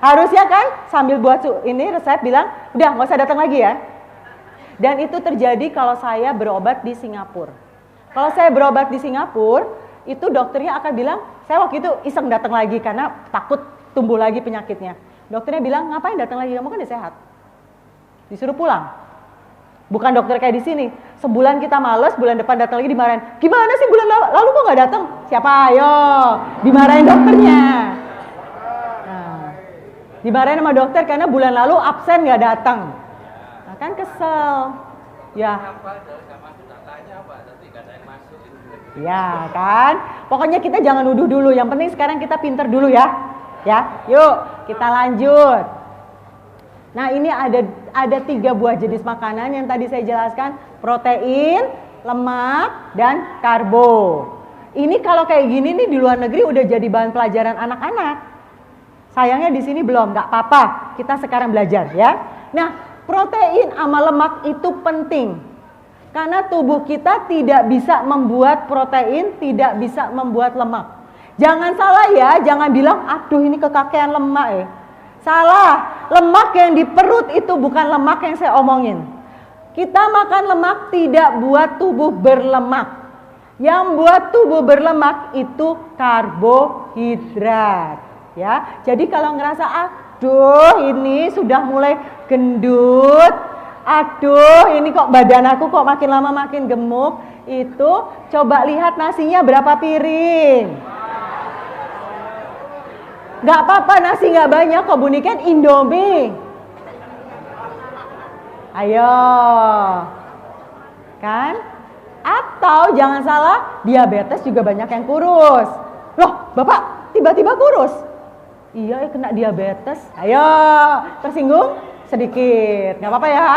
Harusnya kan sambil buat ini resep bilang, udah nggak usah datang lagi ya. Dan itu terjadi kalau saya berobat di Singapura. Kalau saya berobat di Singapura, itu dokternya akan bilang, saya waktu itu iseng datang lagi karena takut tumbuh lagi penyakitnya. Dokternya bilang, ngapain datang lagi, kamu kan udah sehat. Disuruh pulang. Bukan dokter kayak di sini. Sebulan kita males, bulan depan datang lagi dimarahin. Gimana sih bulan lalu kok nggak datang? Siapa? Ayo, dimarahin dokternya. Dimarahin sama dokter karena bulan lalu absen nggak datang. Nah, kan kesel. Ya. Ya kan. Pokoknya kita jangan nuduh dulu. Yang penting sekarang kita pinter dulu ya. Ya, yuk kita lanjut. Nah ini ada 3 buah jenis makanan yang tadi saya jelaskan. Protein, lemak, dan karbo. Ini kalau kayak gini nih di luar negeri udah jadi bahan pelajaran anak-anak. Sayangnya di sini belum, nggak apa-apa. Kita sekarang belajar ya. Nah, protein sama lemak itu penting. Karena tubuh kita tidak bisa membuat protein, tidak bisa membuat lemak. Jangan salah ya, jangan bilang, aduh ini kekakean lemak ya. Salah, lemak yang di perut itu bukan lemak yang saya omongin. Kita makan lemak tidak buat tubuh berlemak. Yang buat tubuh berlemak itu karbohidrat. Ya, jadi kalau ngerasa aduh ini sudah mulai gendut, aduh ini kok badan aku kok makin lama makin gemuk, itu coba lihat nasinya berapa piring. Gak apa-apa nasi gak banyak kok, bunikan Indomie. Ayo, kan? Atau jangan salah, diabetes juga banyak yang kurus. Loh, Bapak tiba-tiba kurus? Iya, kena diabetes. Ayo, tersinggung? Sedikit, nggak apa-apa ya?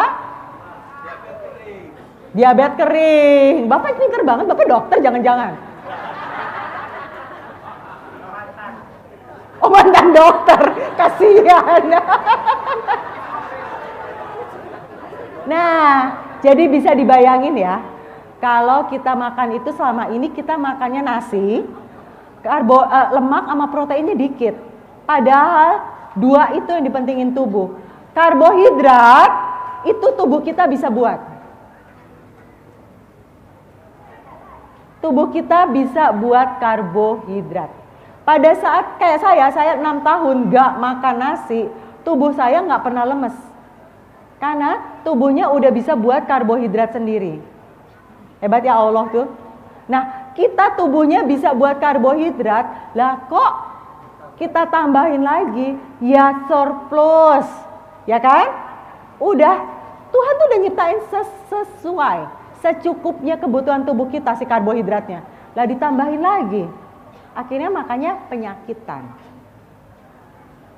Diabetes kering. Bapak pinter banget, Bapak dokter jangan-jangan. Oh mantan dokter, kasihan. Nah, jadi bisa dibayangin ya, kalau kita makan itu selama ini kita makannya nasi, lemak sama proteinnya dikit. Padahal 2 itu yang dipentingin tubuh. Karbohidrat itu tubuh kita bisa buat. Tubuh kita bisa buat karbohidrat. Pada saat kayak saya 6 tahun gak makan nasi, tubuh saya gak pernah lemes. Karena tubuhnya udah bisa buat karbohidrat sendiri. Hebat ya Allah tuh. Nah, kita tubuhnya bisa buat karbohidrat, lah kok kita tambahin lagi, ya surplus, ya kan? Udah, Tuhan tuh udah nyiptain sesuai, secukupnya kebutuhan tubuh kita si karbohidratnya. Lah ditambahin lagi, akhirnya makanya penyakitan.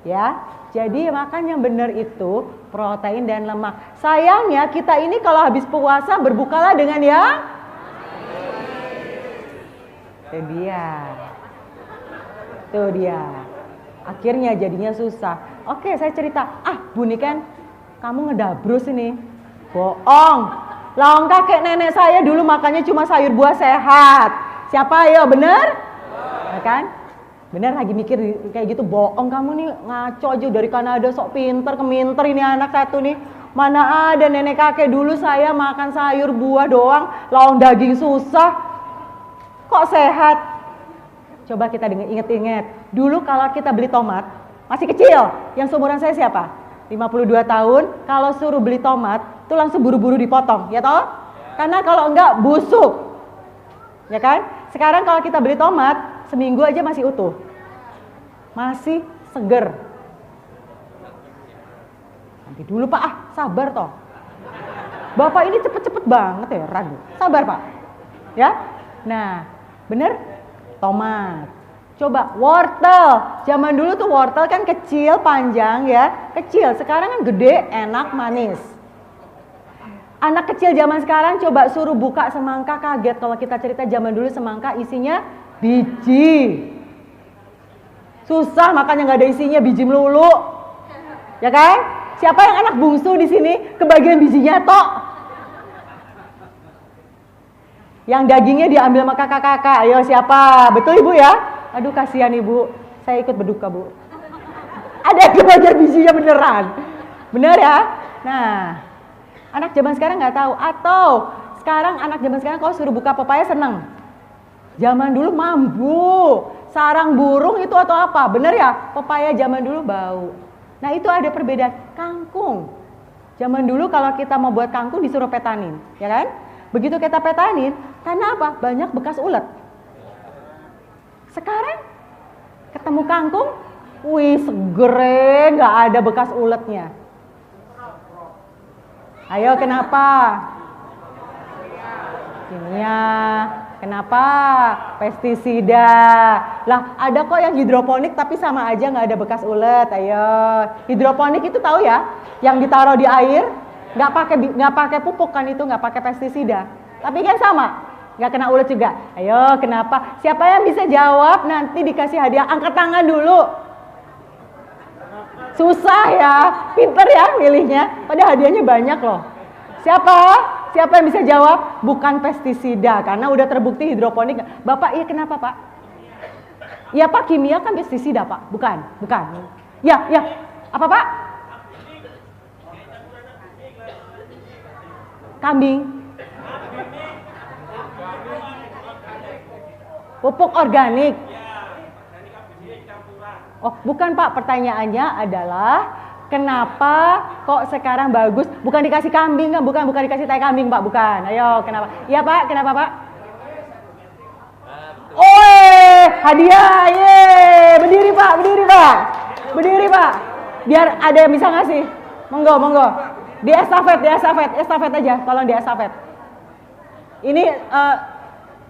Ya, jadi makan yang benar itu protein dan lemak. Sayangnya kita ini kalau habis puasa berbukalah dengan yang itu dia. Akhirnya jadinya susah. Oke, saya cerita. Bu Niken, kamu ngedabrus ini. Bohong. Lah kakek nenek saya dulu makannya cuma sayur buah sehat. Siapa ayo, bener? Ya kan? Bener lagi mikir kayak gitu. Bohong kamu nih, ngaco aja dari Kanada sok pinter keminter ini anak satu nih. Mana ada nenek kakek dulu saya makan sayur buah doang, lawang daging susah. Kok sehat? Coba kita inget-inget. Dulu kalau kita beli tomat, masih kecil, yang seumuran saya siapa? 52 tahun, kalau suruh beli tomat, itu langsung buru-buru dipotong, ya toh? Karena kalau enggak busuk. Ya kan? Sekarang kalau kita beli tomat, seminggu aja masih utuh. Masih seger. Nanti dulu Pak, sabar toh. Bapak ini cepet-cepet banget ya, ragu. Sabar Pak. Ya? Nah, bener? Tomat. Coba wortel. Zaman dulu tuh wortel kan kecil, panjang ya. Kecil, sekarang kan gede, enak, manis. Anak kecil zaman sekarang coba suruh buka semangka, kaget kalau kita cerita zaman dulu semangka isinya biji. Susah makanya nggak ada isinya, biji melulu. Ya kan? Siapa yang anak bungsu di sini kebagian bijinya tok? Yang dagingnya diambil sama kakak-kakak. Ayo siapa? Betul Ibu ya? Aduh kasihan Ibu. Saya ikut berduka Bu. Ada yang kebagian bijinya beneran. Bener ya? Nah, anak zaman sekarang nggak tahu. Atau sekarang anak zaman sekarang kalau suruh buka pepaya seneng. Zaman dulu mambu. Sarang burung itu atau apa? Bener ya? Pepaya zaman dulu bau. Nah itu ada perbedaan. Kangkung. Zaman dulu kalau kita mau buat kangkung disuruh petanin. Ya kan? Begitu kita petanin, karena apa? Banyak bekas ulet. Sekarang ketemu kangkung, wih segere, nggak ada bekas uletnya. Ayo kenapa? Kimia. Kenapa? Pestisida. Lah ada kok yang hidroponik tapi sama aja nggak ada bekas ulet. Ayo, hidroponik itu tahu ya? Yang ditaruh di air. Nggak pakai pupuk kan itu, nggak pakai pestisida, tapi kan sama, nggak kena ulet juga. Ayo kenapa? Siapa yang bisa jawab nanti dikasih hadiah? Angkat tangan dulu. Susah ya, pinter ya milihnya, pada hadiahnya banyak loh. Siapa yang bisa jawab? Bukan pestisida, karena udah terbukti hidroponik. Bapak, iya kenapa Pak? Iya Pak, kimia kan pestisida Pak, bukan. Ya, apa Pak? Kambing. Pupuk organik. Oh, bukan Pak, pertanyaannya adalah kenapa kok sekarang bagus? Bukan dikasih kambing kan? Bukan dikasih tai kambing Pak, bukan. Ayo, kenapa? Iya Pak, kenapa Pak? Hadiah, ye. Berdiri Pak. Biar ada yang bisa ngasih. Monggo. Di estafet aja, tolong di estafet. Ini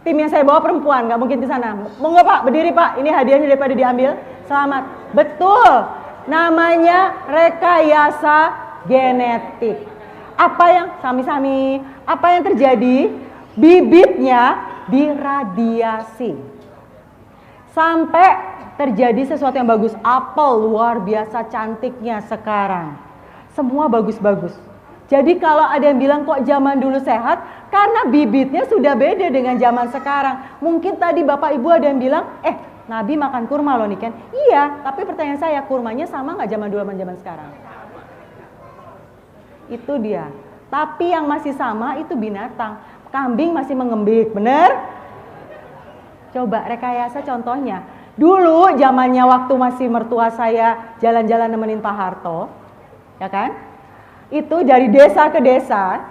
tim yang saya bawa perempuan, nggak mungkin ke sana. Monggo Pak, berdiri Pak. Ini hadiahnya daripada diambil. Selamat. Betul. Namanya rekayasa genetik. Apa yang sami-sami? Apa yang terjadi? Bibitnya diradiasi. Sampai terjadi sesuatu yang bagus. Apel luar biasa cantiknya sekarang. Semua bagus-bagus. Jadi kalau ada yang bilang kok zaman dulu sehat, karena bibitnya sudah beda dengan zaman sekarang. Mungkin tadi Bapak Ibu ada yang bilang, Nabi makan kurma loh nih kan. Iya, tapi pertanyaan saya, kurmanya sama nggak zaman dulu sama zaman sekarang? Itu dia. Tapi yang masih sama itu binatang. Kambing masih mengembik, bener? Coba rekayasa contohnya. Dulu zamannya waktu masih mertua saya jalan-jalan nemenin Pak Harto, ya kan? Itu dari desa ke desa,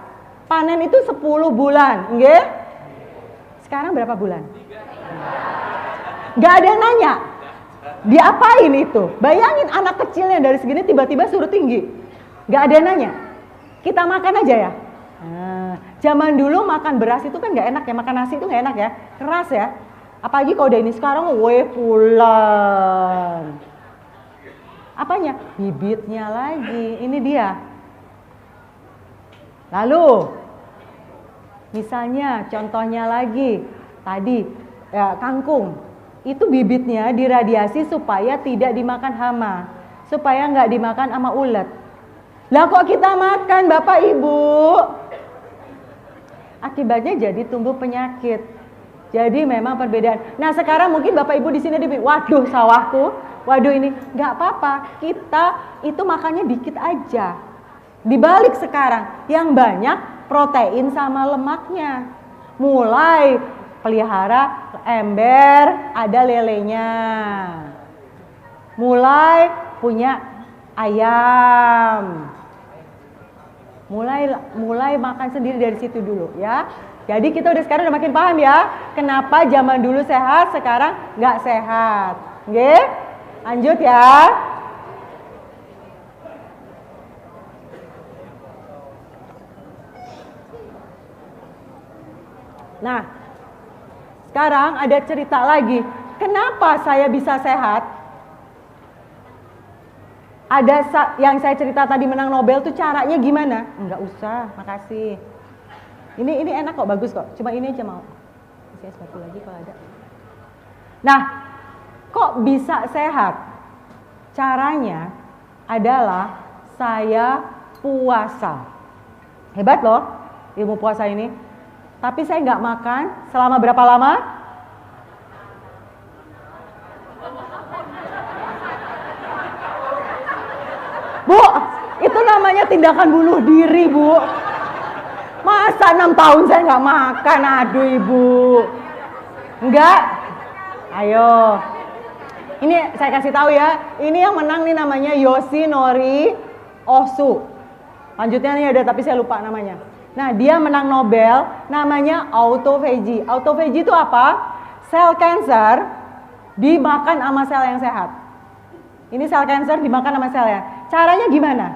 panen itu 10 bulan, nggih? Sekarang berapa bulan? Gak ada yang nanya. Diapain itu? Bayangin anak kecilnya dari segini tiba-tiba suruh tinggi. Gak ada yang nanya. Kita makan aja ya. Nah, zaman dulu makan beras itu kan gak enak ya, makan nasi itu gak enak ya, keras ya. Apalagi kalau udah ini sekarang pulan. Apanya? Bibitnya lagi. Ini dia. Lalu, misalnya contohnya lagi tadi ya, kangkung. Itu bibitnya diradiasi supaya tidak dimakan hama, supaya nggak dimakan sama ulet. Lah kok kita makan Bapak Ibu? Akibatnya jadi tumbuh penyakit. Jadi memang perbedaan. Nah sekarang mungkin Bapak Ibu di sini waduh sawahku, waduh ini nggak apa-apa. Kita itu makannya dikit aja. Dibalik sekarang yang banyak protein sama lemaknya. Mulai pelihara ember ada lelenya. Mulai punya ayam. Mulai makan sendiri dari situ dulu ya. Jadi kita sekarang udah makin paham ya, kenapa zaman dulu sehat, sekarang nggak sehat. Oke? Lanjut ya. Nah, sekarang ada cerita lagi. Kenapa saya bisa sehat? Ada yang saya cerita tadi menang Nobel tuh caranya gimana? Enggak usah, makasih. Ini enak kok, bagus kok. Cuma ini aja mau. Saya sepatu lagi kalau ada. Nah, kok bisa sehat? Caranya adalah saya puasa. Hebat loh ilmu puasa ini. Tapi saya nggak makan selama berapa lama? Bu, itu namanya tindakan bunuh diri, Bu. Masa 6 tahun saya nggak makan, aduh Ibu. Enggak? Ayo. Ini saya kasih tahu ya, ini yang menang nih namanya Yoshinori Osu. Lanjutnya nih ada, tapi saya lupa namanya. Nah, dia menang Nobel, namanya autophagy. Autophagy itu apa? Sel kanker dimakan sama sel yang sehat. Ini sel kanker dimakan sama sel ya. Caranya gimana?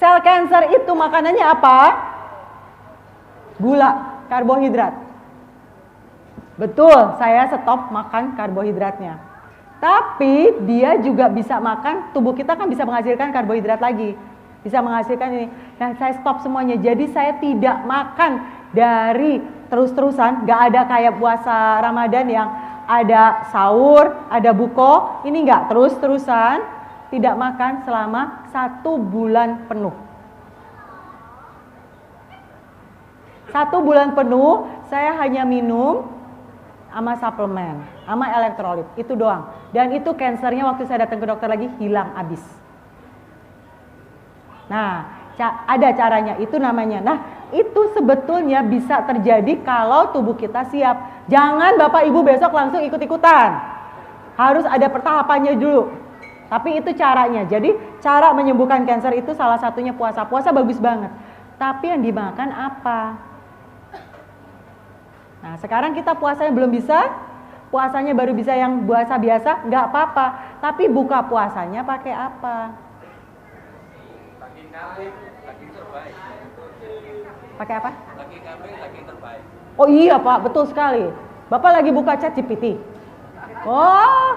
Sel kanker itu makanannya apa? Gula, karbohidrat. Betul, saya stop makan karbohidratnya. Tapi dia juga bisa makan, tubuh kita kan bisa menghasilkan karbohidrat lagi. Bisa menghasilkan ini. Nah, saya stop semuanya. Jadi saya tidak makan dari terus-terusan. Gak ada kayak puasa Ramadan yang ada sahur, ada buko. Ini gak terus-terusan. Tidak makan selama 1 bulan penuh. 1 bulan penuh saya hanya minum sama suplemen, sama elektrolit, itu doang. Dan itu kansernya waktu saya datang ke dokter lagi hilang abis. Nah, ada caranya, itu namanya. Nah, itu sebetulnya bisa terjadi kalau tubuh kita siap. Jangan Bapak Ibu besok langsung ikut-ikutan. Harus ada pertahapannya dulu. Tapi itu caranya. Jadi cara menyembuhkan kanker itu salah satunya puasa. Puasa bagus banget. Tapi yang dimakan apa? Nah, sekarang kita puasanya belum bisa, puasanya baru bisa yang puasa biasa, nggak apa-apa. Tapi buka puasanya pakai apa? Daging kambing, daging terbaik. Pakai apa? Daging kambing, daging terbaik. Oh iya Pak, betul sekali. Bapak lagi buka ChatGPT. Oh,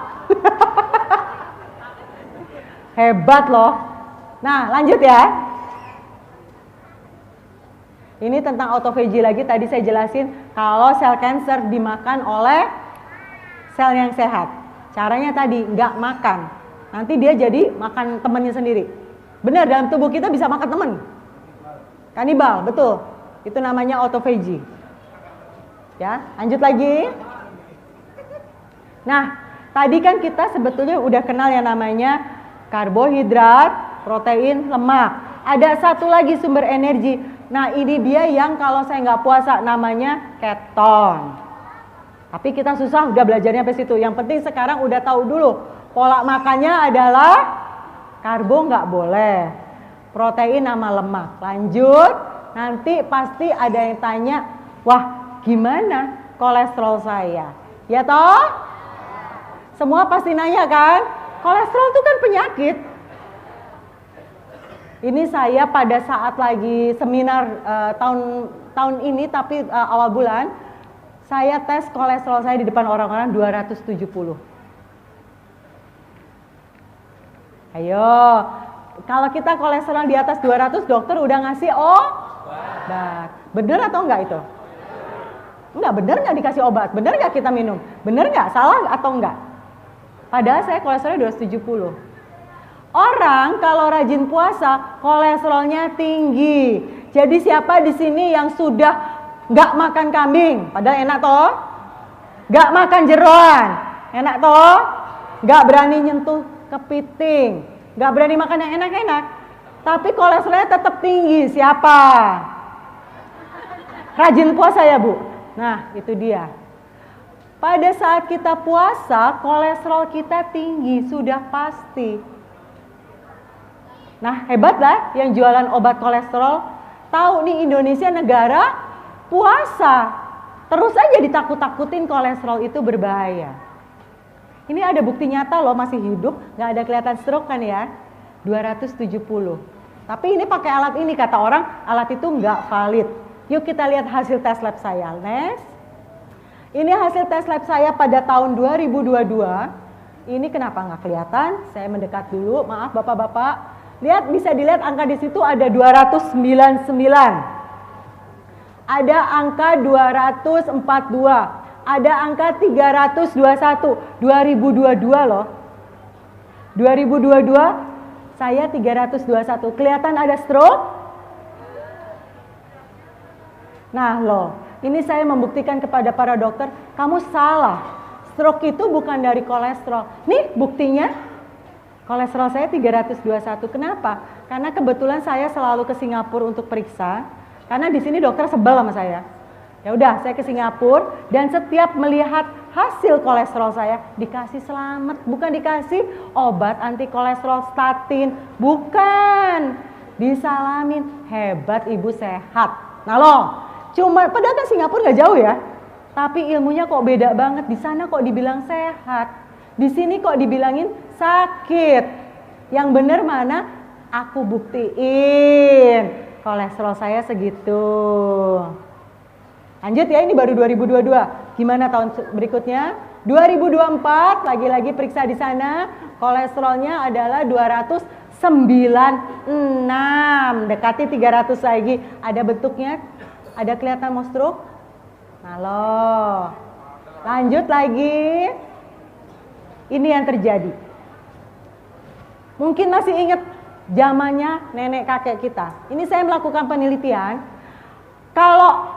hebat loh. Nah, lanjut ya. Ini tentang autophagy lagi, tadi saya jelasin kalau sel kanker dimakan oleh sel yang sehat. Caranya tadi nggak makan, nanti dia jadi makan temennya sendiri. Benar, dalam tubuh kita bisa makan temen. Kanibal, betul. Itu namanya autophagy. Ya, lanjut lagi. Nah, Tadi kan kita sebetulnya udah kenal yang namanya karbohidrat, protein, lemak. Ada satu lagi sumber energi. Nah ini dia yang kalau saya nggak puasa namanya keton. Tapi kita susah udah belajarnya sampai situ. Yang penting sekarang udah tahu dulu pola makannya adalah karbo nggak boleh, protein sama lemak. Lanjut, nanti pasti ada yang tanya, wah gimana kolesterol saya? Ya toh? Semua pasti nanya kan? Kolesterol itu kan penyakit. Ini saya pada saat lagi seminar tahun ini tapi awal bulan, saya tes kolesterol saya di depan orang-orang 270. Ayo, kalau kita kolesterol di atas 200, dokter udah ngasih obat. Bener atau enggak itu? Enggak, bener nggak dikasih obat? Bener nggak kita minum? Bener nggak? Salah atau enggak? Padahal saya kolesterolnya 270. Orang kalau rajin puasa kolesterolnya tinggi. Jadi siapa di sini yang sudah nggak makan kambing? Padahal enak toh. Nggak makan jeroan, enak toh. Nggak berani nyentuh kepiting, nggak berani makan yang enak-enak. Tapi kolesterolnya tetap tinggi. Siapa? Rajin puasa ya Bu. Nah itu dia. Pada saat kita puasa, kolesterol kita tinggi, sudah pasti. Nah, hebatlah yang jualan obat kolesterol. Tahu nih Indonesia negara puasa. Terus aja ditakut-takutin kolesterol itu berbahaya. Ini ada bukti nyata loh, masih hidup, nggak ada kelihatan stroke kan ya. 270. Tapi ini pakai alat ini, kata orang, alat itu nggak valid. Yuk kita lihat hasil tes lab saya. Next. Ini hasil tes lab saya pada tahun 2022. Ini kenapa nggak kelihatan? Saya mendekat dulu, maaf bapak-bapak. Lihat, bisa dilihat angka di situ ada 299. Ada angka 242. Ada angka 321. 2022 loh. 2022 saya 321. Kelihatan ada stroke? Nah loh. Ini saya membuktikan kepada para dokter, kamu salah. Stroke itu bukan dari kolesterol. Nih buktinya, kolesterol saya 321. Kenapa? Karena kebetulan saya selalu ke Singapura untuk periksa. Karena di sini dokter sebel sama saya. Ya udah, saya ke Singapura dan setiap melihat hasil kolesterol saya dikasih selamat, bukan dikasih obat anti kolesterol statin, bukan. Disalamin, hebat ibu sehat. Nah loh. Cuma padahal kan Singapura nggak jauh ya, tapi ilmunya kok beda banget. Di sana kok dibilang sehat, di sini kok dibilangin sakit. Yang bener mana? Aku buktiin kolesterol saya segitu. Lanjut ya, ini baru 2022. Gimana tahun berikutnya? 2024 lagi-lagi periksa di sana, kolesterolnya adalah 296, dekati 300 lagi. Ada bentuknya? Ada kelihatan mau stroke? Nah loh. Lanjut lagi. Ini yang terjadi. Mungkin masih ingat zamannya nenek kakek kita. Ini saya melakukan penelitian. Kalau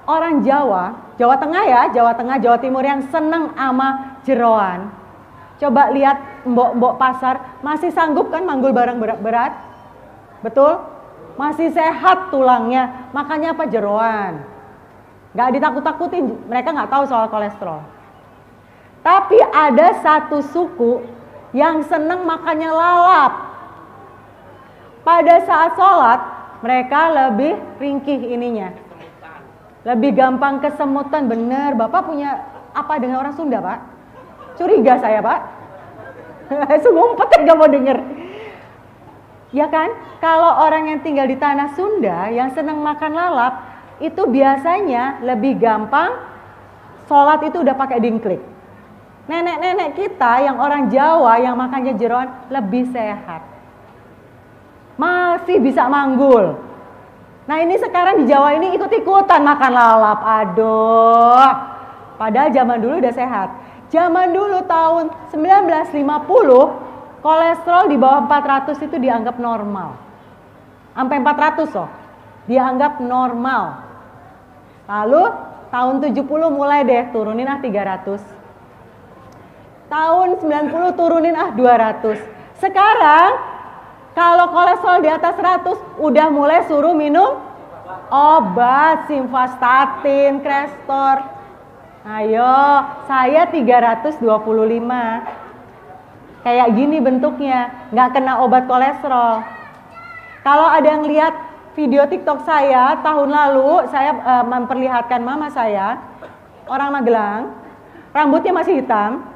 orang Jawa, Jawa Tengah ya, Jawa Tengah, Jawa Timur yang seneng sama jeroan. Coba lihat mbok-mbok pasar, masih sanggup kan manggul barang berat-berat? Betul? Masih sehat tulangnya, makanya apa jeroan. Gak ditakut-takutin, mereka gak tahu soal kolesterol. Tapi ada satu suku yang seneng makannya lalap. Pada saat sholat, mereka lebih ringkih ininya. Lebih gampang kesemutan, bener. Bapak punya apa dengan orang Sunda Pak? Curiga saya Pak. Ngumpet gak mau denger. Ya kan, kalau orang yang tinggal di tanah Sunda yang senang makan lalap, itu biasanya lebih gampang sholat itu udah pakai dingklik. Nenek-nenek kita yang orang Jawa yang makannya jeroan lebih sehat. Masih bisa manggul. Nah ini sekarang di Jawa ini ikut-ikutan makan lalap, aduh. Padahal zaman dulu udah sehat. Zaman dulu tahun 1950, kolesterol di bawah 400 itu dianggap normal. Sampai 400 loh, dianggap normal. Lalu tahun 70 mulai deh turunin 300. Tahun 90 turunin 200. Sekarang kalau kolesterol di atas 100 udah mulai suruh minum obat, simvastatin, Crestor. Ayo, saya 325. Kayak gini bentuknya, nggak kena obat kolesterol. Kalau ada yang lihat video TikTok saya tahun lalu, saya memperlihatkan mama saya, orang Magelang, rambutnya masih hitam,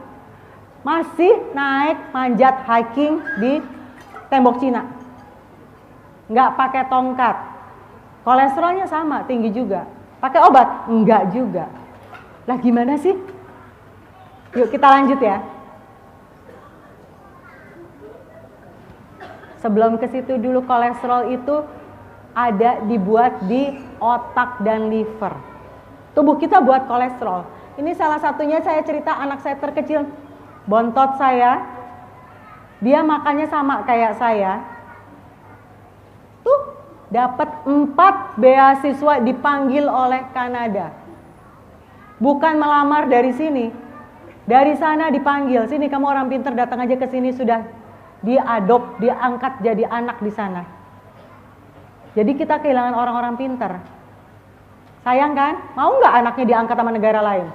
masih naik manjat hiking di tembok Cina, nggak pakai tongkat, kolesterolnya sama, tinggi juga. Pakai obat? Enggak juga. Lah gimana sih? Yuk kita lanjut ya. Sebelum ke situ dulu, kolesterol itu ada dibuat di otak dan liver. Tubuh kita buat kolesterol. Ini salah satunya saya cerita anak saya terkecil, bontot saya. Dia makannya sama kayak saya. Tuh, dapat 4 beasiswa dipanggil oleh Kanada. Bukan melamar dari sini. Dari sana dipanggil, sini kamu orang pinter datang aja ke sini, sudah diadop, diangkat jadi anak di sana. Jadi kita kehilangan orang-orang pinter. Sayang kan? Mau nggak anaknya diangkat sama negara lain?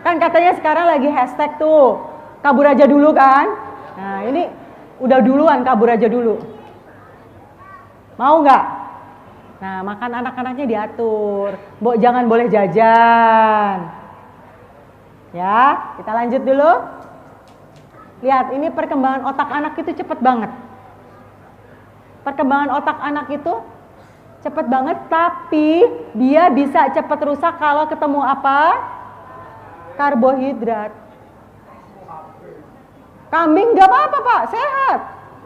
Kan katanya sekarang lagi hashtag tuh, kabur aja dulu kan? Nah ini udah duluan kabur aja dulu. Mau nggak? Nah makan anak-anaknya diatur. Mbok jangan boleh jajan. Ya, kita lanjut dulu. Lihat, ini perkembangan otak anak itu cepet banget. Perkembangan otak anak itu cepet banget, tapi dia bisa cepet rusak kalau ketemu apa? Karbohidrat. Kambing gak apa-apa Pak, sehat.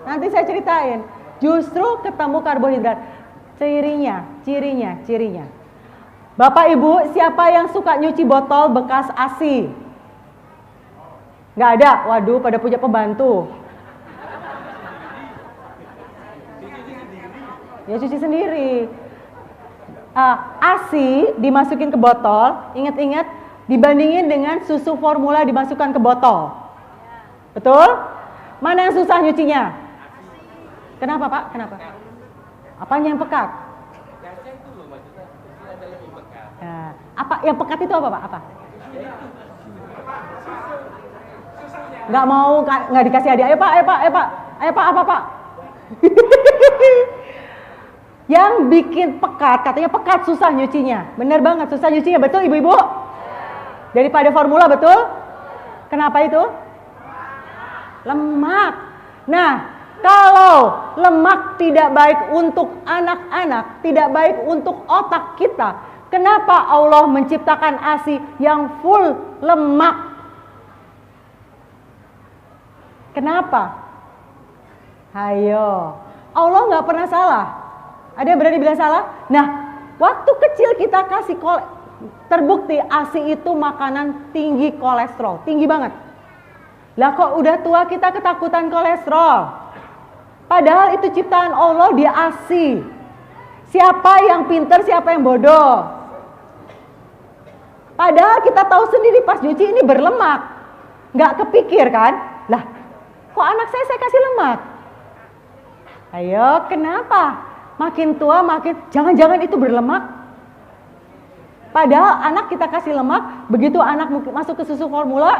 Nanti saya ceritain. Justru ketemu karbohidrat. Cirinya. Bapak Ibu, siapa yang suka nyuci botol bekas ASI? Nggak ada? Waduh, pada punya pembantu. Ya cuci sendiri. ASI dimasukin ke botol, ingat-ingat dibandingin dengan susu formula dimasukkan ke botol. Betul? Mana yang susah nyucinya? Kenapa Pak? Kenapa? Apanya yang pekat? Nah, apa yang pekat itu apa Pak? Apa? Nggak mau, nggak dikasih hadiah. Ayo Pak, apa Pak? Yang bikin pekat, katanya pekat susah nyucinya. Bener banget, susah nyucinya, betul ibu-ibu? Daripada formula, betul? Kenapa itu? Lemak. Nah, kalau lemak tidak baik untuk anak-anak, tidak baik untuk otak kita, kenapa Allah menciptakan ASI yang full lemak? Kenapa? Hayo, Allah nggak pernah salah. Ada yang berani bilang salah? Nah, waktu kecil kita kasih terbukti ASI itu makanan tinggi kolesterol, tinggi banget. Lah kok udah tua kita ketakutan kolesterol? Padahal itu ciptaan Allah di ASI. Siapa yang pinter, siapa yang bodoh? Padahal kita tahu sendiri pas nyuci ini berlemak. Nggak kepikir kan? Lah, kok anak saya kasih lemak? Ayo, kenapa? Makin tua makin, jangan-jangan itu berlemak? Padahal anak kita kasih lemak, begitu anak masuk ke susu formula,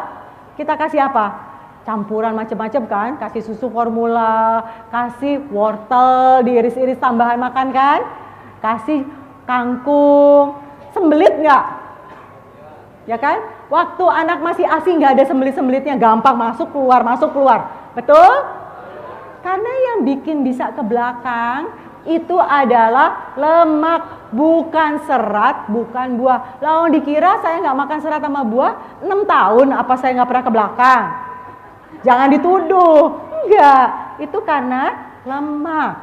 kita kasih apa? Campuran macam-macam kan? Kasih susu formula, kasih wortel, diiris-iris tambahan makan kan? Kasih kangkung, sembelit nggak? Ya kan? Waktu anak masih ASI nggak ada sembelit-sembelitnya, gampang masuk keluar, betul? Karena yang bikin bisa ke belakang itu adalah lemak, bukan serat, bukan buah. Lalu dikira saya nggak makan serat sama buah 6 tahun, apa saya nggak pernah ke belakang? Jangan dituduh, enggak, itu karena lemak.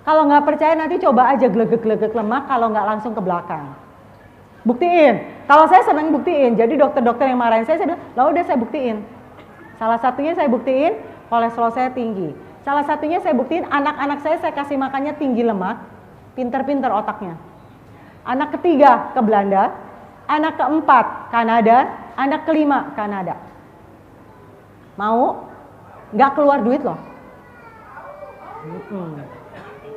Kalau nggak percaya nanti coba aja glegek-glegek lemak kalau nggak langsung ke belakang. Buktiin. Kalau saya senang buktiin, jadi dokter-dokter yang marahin saya bilang, lah udah saya buktiin. Salah satunya saya buktiin kolesterol saya tinggi. Salah satunya saya buktiin anak-anak saya kasih makannya tinggi lemak, pinter-pinter otaknya. Anak ketiga ke Belanda, anak keempat Kanada, anak kelima Kanada. Mau? Nggak keluar duit loh.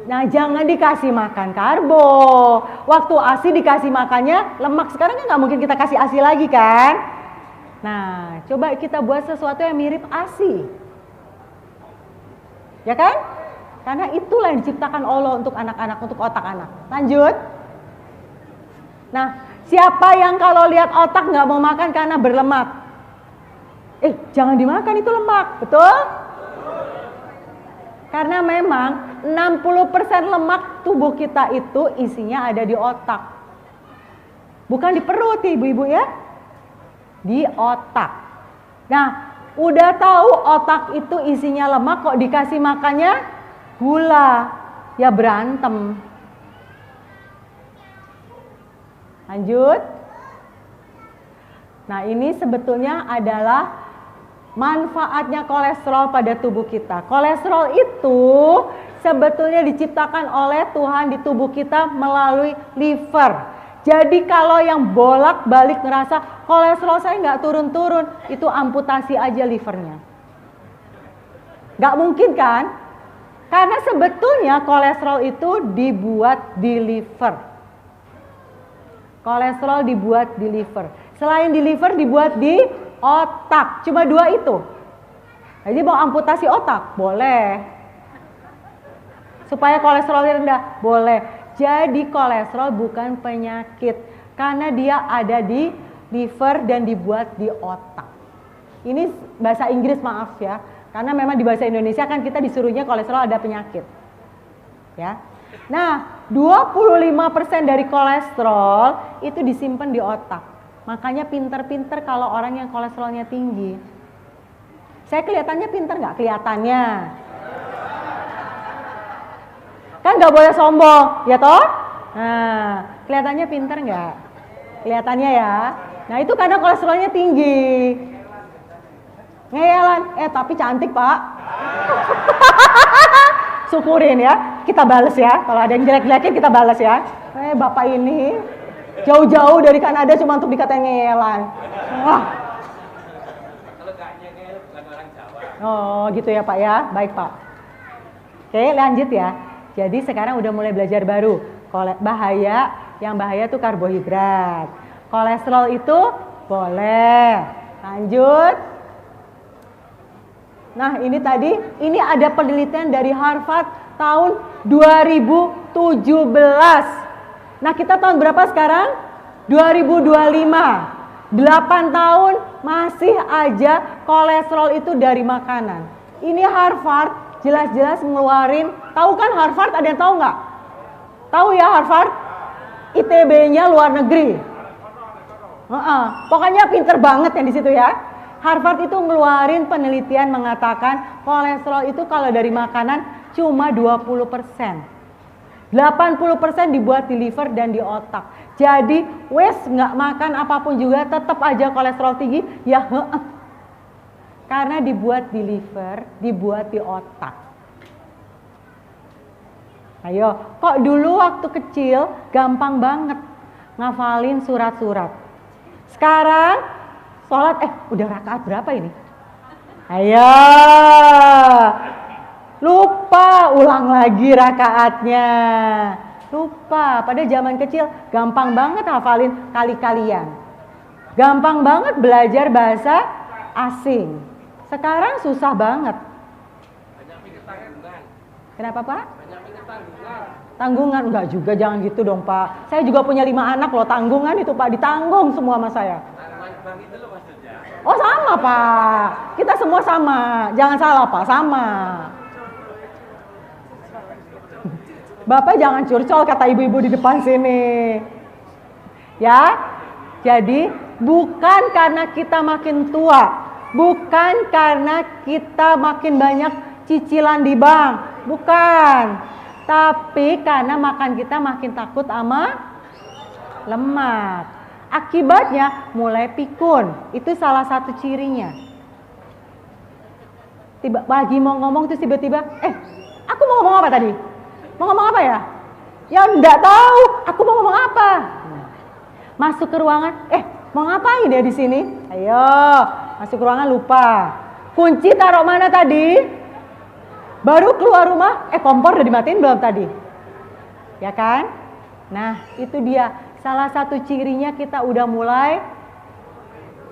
Nah, jangan dikasih makan karbo. Waktu ASI dikasih makannya lemak. Sekarang kan nggak mungkin kita kasih ASI lagi kan? Nah, coba kita buat sesuatu yang mirip ASI. Ya kan? Karena itulah yang diciptakan Allah untuk anak-anak, untuk otak anak. Lanjut. Nah, siapa yang kalau lihat otak nggak mau makan karena berlemak? Jangan dimakan, itu lemak, betul? Karena memang 60% lemak tubuh kita itu isinya ada di otak. Bukan di perut, ibu-ibu ya. Di otak. Nah, udah tahu otak itu isinya lemak, kok dikasih makannya gula. Ya berantem. Lanjut. Nah, ini sebetulnya adalah manfaatnya kolesterol pada tubuh kita. Kolesterol itu sebetulnya diciptakan oleh Tuhan di tubuh kita melalui liver. Jadi kalau yang bolak-balik ngerasa kolesterol saya nggak turun-turun, itu amputasi aja livernya. Nggak mungkin kan? Karena sebetulnya kolesterol itu dibuat di liver. Kolesterol dibuat di liver. Selain di liver dibuat di otak, cuma 2 itu. Jadi mau amputasi otak? Boleh. Supaya kolesterolnya rendah? Boleh. Jadi kolesterol bukan penyakit, karena dia ada di liver dan dibuat di otak. Ini bahasa Inggris, maaf ya, karena memang di bahasa Indonesia kan kita disuruhnya kolesterol ada penyakit. Ya. Nah, 25% dari kolesterol itu disimpan di otak. Makanya pinter-pinter kalau orang yang kolesterolnya tinggi. Saya kelihatannya pinter nggak? Kelihatannya. Kan nggak boleh sombong, ya toh? Nah, kelihatannya pinter nggak? Kelihatannya ya. Nah, itu karena kolesterolnya tinggi. Ngeyelan, tapi cantik pak. Syukurin ya, kita bales ya. Kalau ada yang jelek-jelekin kita bales ya. Bapak ini jauh-jauh dari Kanada cuma untuk dikatain ngeyelan. Wah. Kalau nggak nyengel bukan orang Jawa. Oh gitu ya Pak ya, baik Pak. Oke lanjut ya. Jadi sekarang udah mulai belajar baru. Yang bahaya tuh karbohidrat. Kolesterol itu boleh. Lanjut. Nah ini tadi, ini ada penelitian dari Harvard tahun 2017. Nah kita tahun berapa sekarang? 2025. 8 tahun masih aja kolesterol itu dari makanan. Ini Harvard jelas-jelas ngeluarin, tahu kan Harvard, ada yang tahu nggak? Tahu ya Harvard? ITB-nya luar negeri. Pokoknya pinter banget yang di situ ya. Harvard itu ngeluarin penelitian mengatakan kolesterol itu kalau dari makanan cuma 20%. 80% dibuat di liver dan di otak. Jadi wes nggak makan apapun juga tetap aja kolesterol tinggi ya. Karena dibuat di liver, dibuat di otak. Ayo, kok dulu waktu kecil gampang banget ngafalin surat-surat. Sekarang sholat, udah rakaat berapa ini? Ayo, lupa, ulang lagi rakaatnya. Lupa, pada zaman kecil gampang banget hafalin kali-kalian. Gampang banget belajar bahasa asing. Sekarang susah banget. Banyak mikir tanggungan. Kenapa Pak? Banyak mikir tanggungan. Tanggungan? Enggak juga, jangan gitu dong Pak. Saya juga punya 5 anak loh, tanggungan itu Pak, ditanggung semua sama saya. Tanggungan bank itu loh maksudnya. Oh sama Pak, kita semua sama, jangan salah Pak, sama. Bapak jangan curcol kata ibu-ibu di depan sini. Ya, jadi bukan karena kita makin tua, bukan karena kita makin banyak cicilan di bank, bukan. Tapi karena makan kita makin takut sama lemak. Akibatnya mulai pikun, itu salah satu cirinya. Lagi mau ngomong terus tiba-tiba, aku mau ngomong apa tadi? Mau ngomong apa ya? Ya enggak tahu, aku mau ngomong apa? Masuk ke ruangan, Mau ngapain ya di sini? Ayo, masuk ruangan lupa. Kunci taruh mana tadi? Baru keluar rumah, kompor udah dimatiin belum tadi? Ya kan? Nah, itu dia. Salah satu cirinya kita udah mulai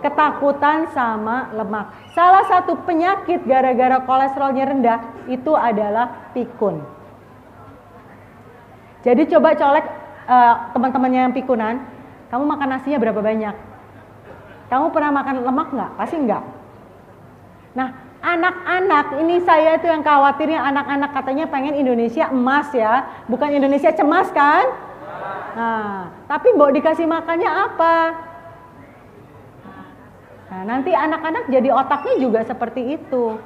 ketakutan sama lemak. Salah satu penyakit gara-gara kolesterolnya rendah itu adalah pikun. Jadi coba colek teman-temannya yang pikunan, kamu makan nasinya berapa banyak? Kamu pernah makan lemak nggak? Pasti nggak. Nah, anak-anak ini saya itu yang khawatirnya anak-anak katanya pengen Indonesia emas ya, bukan Indonesia cemas kan? Nah, tapi mau dikasih makannya apa? Nah, nanti anak-anak jadi otaknya juga seperti itu.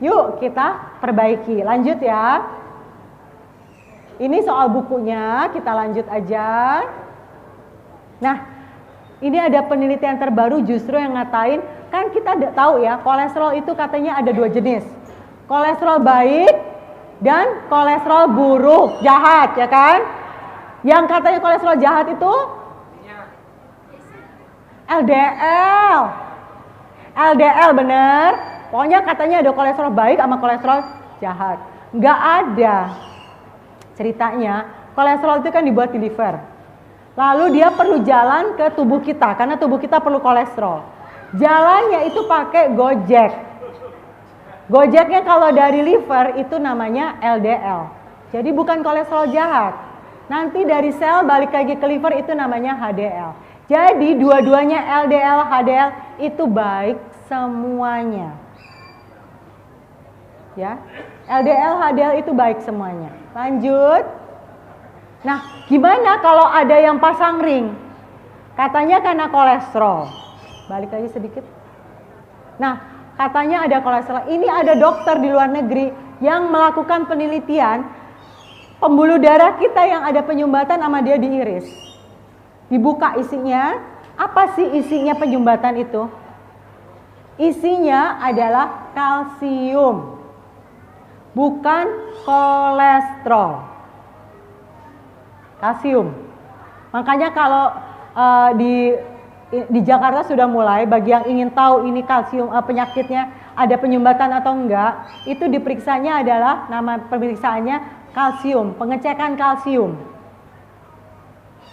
Yuk kita perbaiki. Lanjut ya. Ini soal bukunya, kita lanjut aja. Nah, ini ada penelitian terbaru justru yang ngatain, kan kita tahu ya, kolesterol itu katanya ada 2 jenis. Kolesterol baik dan kolesterol buruk, jahat ya kan? Yang katanya kolesterol jahat itu LDL. LDL bener. Pokoknya katanya ada kolesterol baik sama kolesterol jahat. Nggak ada. Ceritanya kolesterol itu kan dibuat di liver. Lalu dia perlu jalan ke tubuh kita karena tubuh kita perlu kolesterol. Jalannya itu pakai Gojek. Gojeknya kalau dari liver itu namanya LDL. Jadi bukan kolesterol jahat. Nanti dari sel balik lagi ke liver itu namanya HDL. Jadi dua-duanya LDL, HDL itu baik semuanya. Ya, LDL, HDL itu baik semuanya. Lanjut. Nah, gimana kalau ada yang pasang ring? Katanya karena kolesterol. Balik lagi sedikit. Nah, katanya ada kolesterol. Ini ada dokter di luar negeri yang melakukan penelitian pembuluh darah kita yang ada penyumbatan sama dia diiris. Dibuka isinya. Apa sih isinya penyumbatan itu? Isinya adalah kalsium. Bukan kolesterol. Kalsium. Makanya kalau di Jakarta sudah mulai bagi yang ingin tahu ini kalsium penyakitnya ada penyumbatan atau enggak, itu diperiksanya adalah nama pemeriksaannya kalsium, pengecekan kalsium.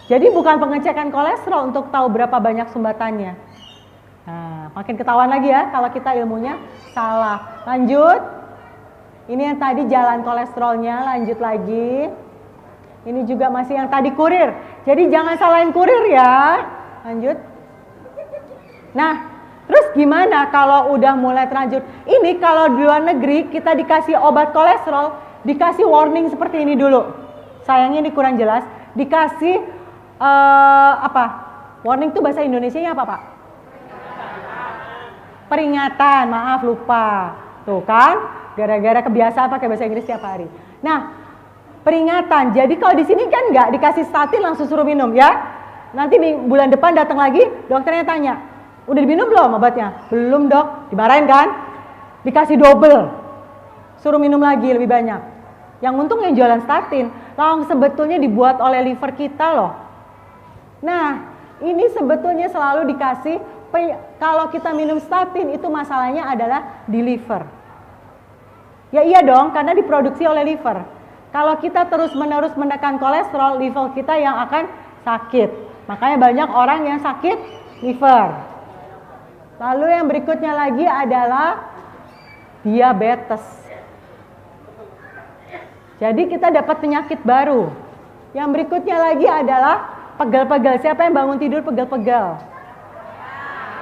Jadi bukan pengecekan kolesterol untuk tahu berapa banyak sumbatannya. Nah, makin ketahuan lagi ya kalau kita ilmunya salah. Lanjut. Ini yang tadi jalan kolesterolnya, lanjut lagi. Ini juga masih yang tadi kurir. Jadi jangan salahin kurir ya. Lanjut. Nah, terus gimana kalau udah mulai terlanjur? Ini kalau di luar negeri kita dikasih obat kolesterol, dikasih warning seperti ini dulu. Sayangnya ini kurang jelas. Dikasih apa? Warning itu bahasa Indonesianya apa, Pak? Peringatan, maaf lupa. Tuh kan, gara-gara kebiasaan pakai bahasa Inggris tiap hari. Nah, peringatan. Jadi kalau di sini kan nggak dikasih statin langsung suruh minum ya. Nanti bulan depan datang lagi, dokternya tanya, udah diminum belum obatnya? Belum dok, dimarahin kan? Dikasih double, suruh minum lagi lebih banyak. Yang untung yang jualan statin, sebetulnya dibuat oleh liver kita loh. Nah, ini sebetulnya selalu dikasih, kalau kita minum statin itu masalahnya adalah di liver. Ya iya dong, karena diproduksi oleh liver. Kalau kita terus-menerus menekan kolesterol, liver kita yang akan sakit. Makanya banyak orang yang sakit liver. Lalu yang berikutnya lagi adalah diabetes. Jadi kita dapat penyakit baru. Yang berikutnya lagi adalah pegel-pegel. Siapa yang bangun tidur pegel-pegel?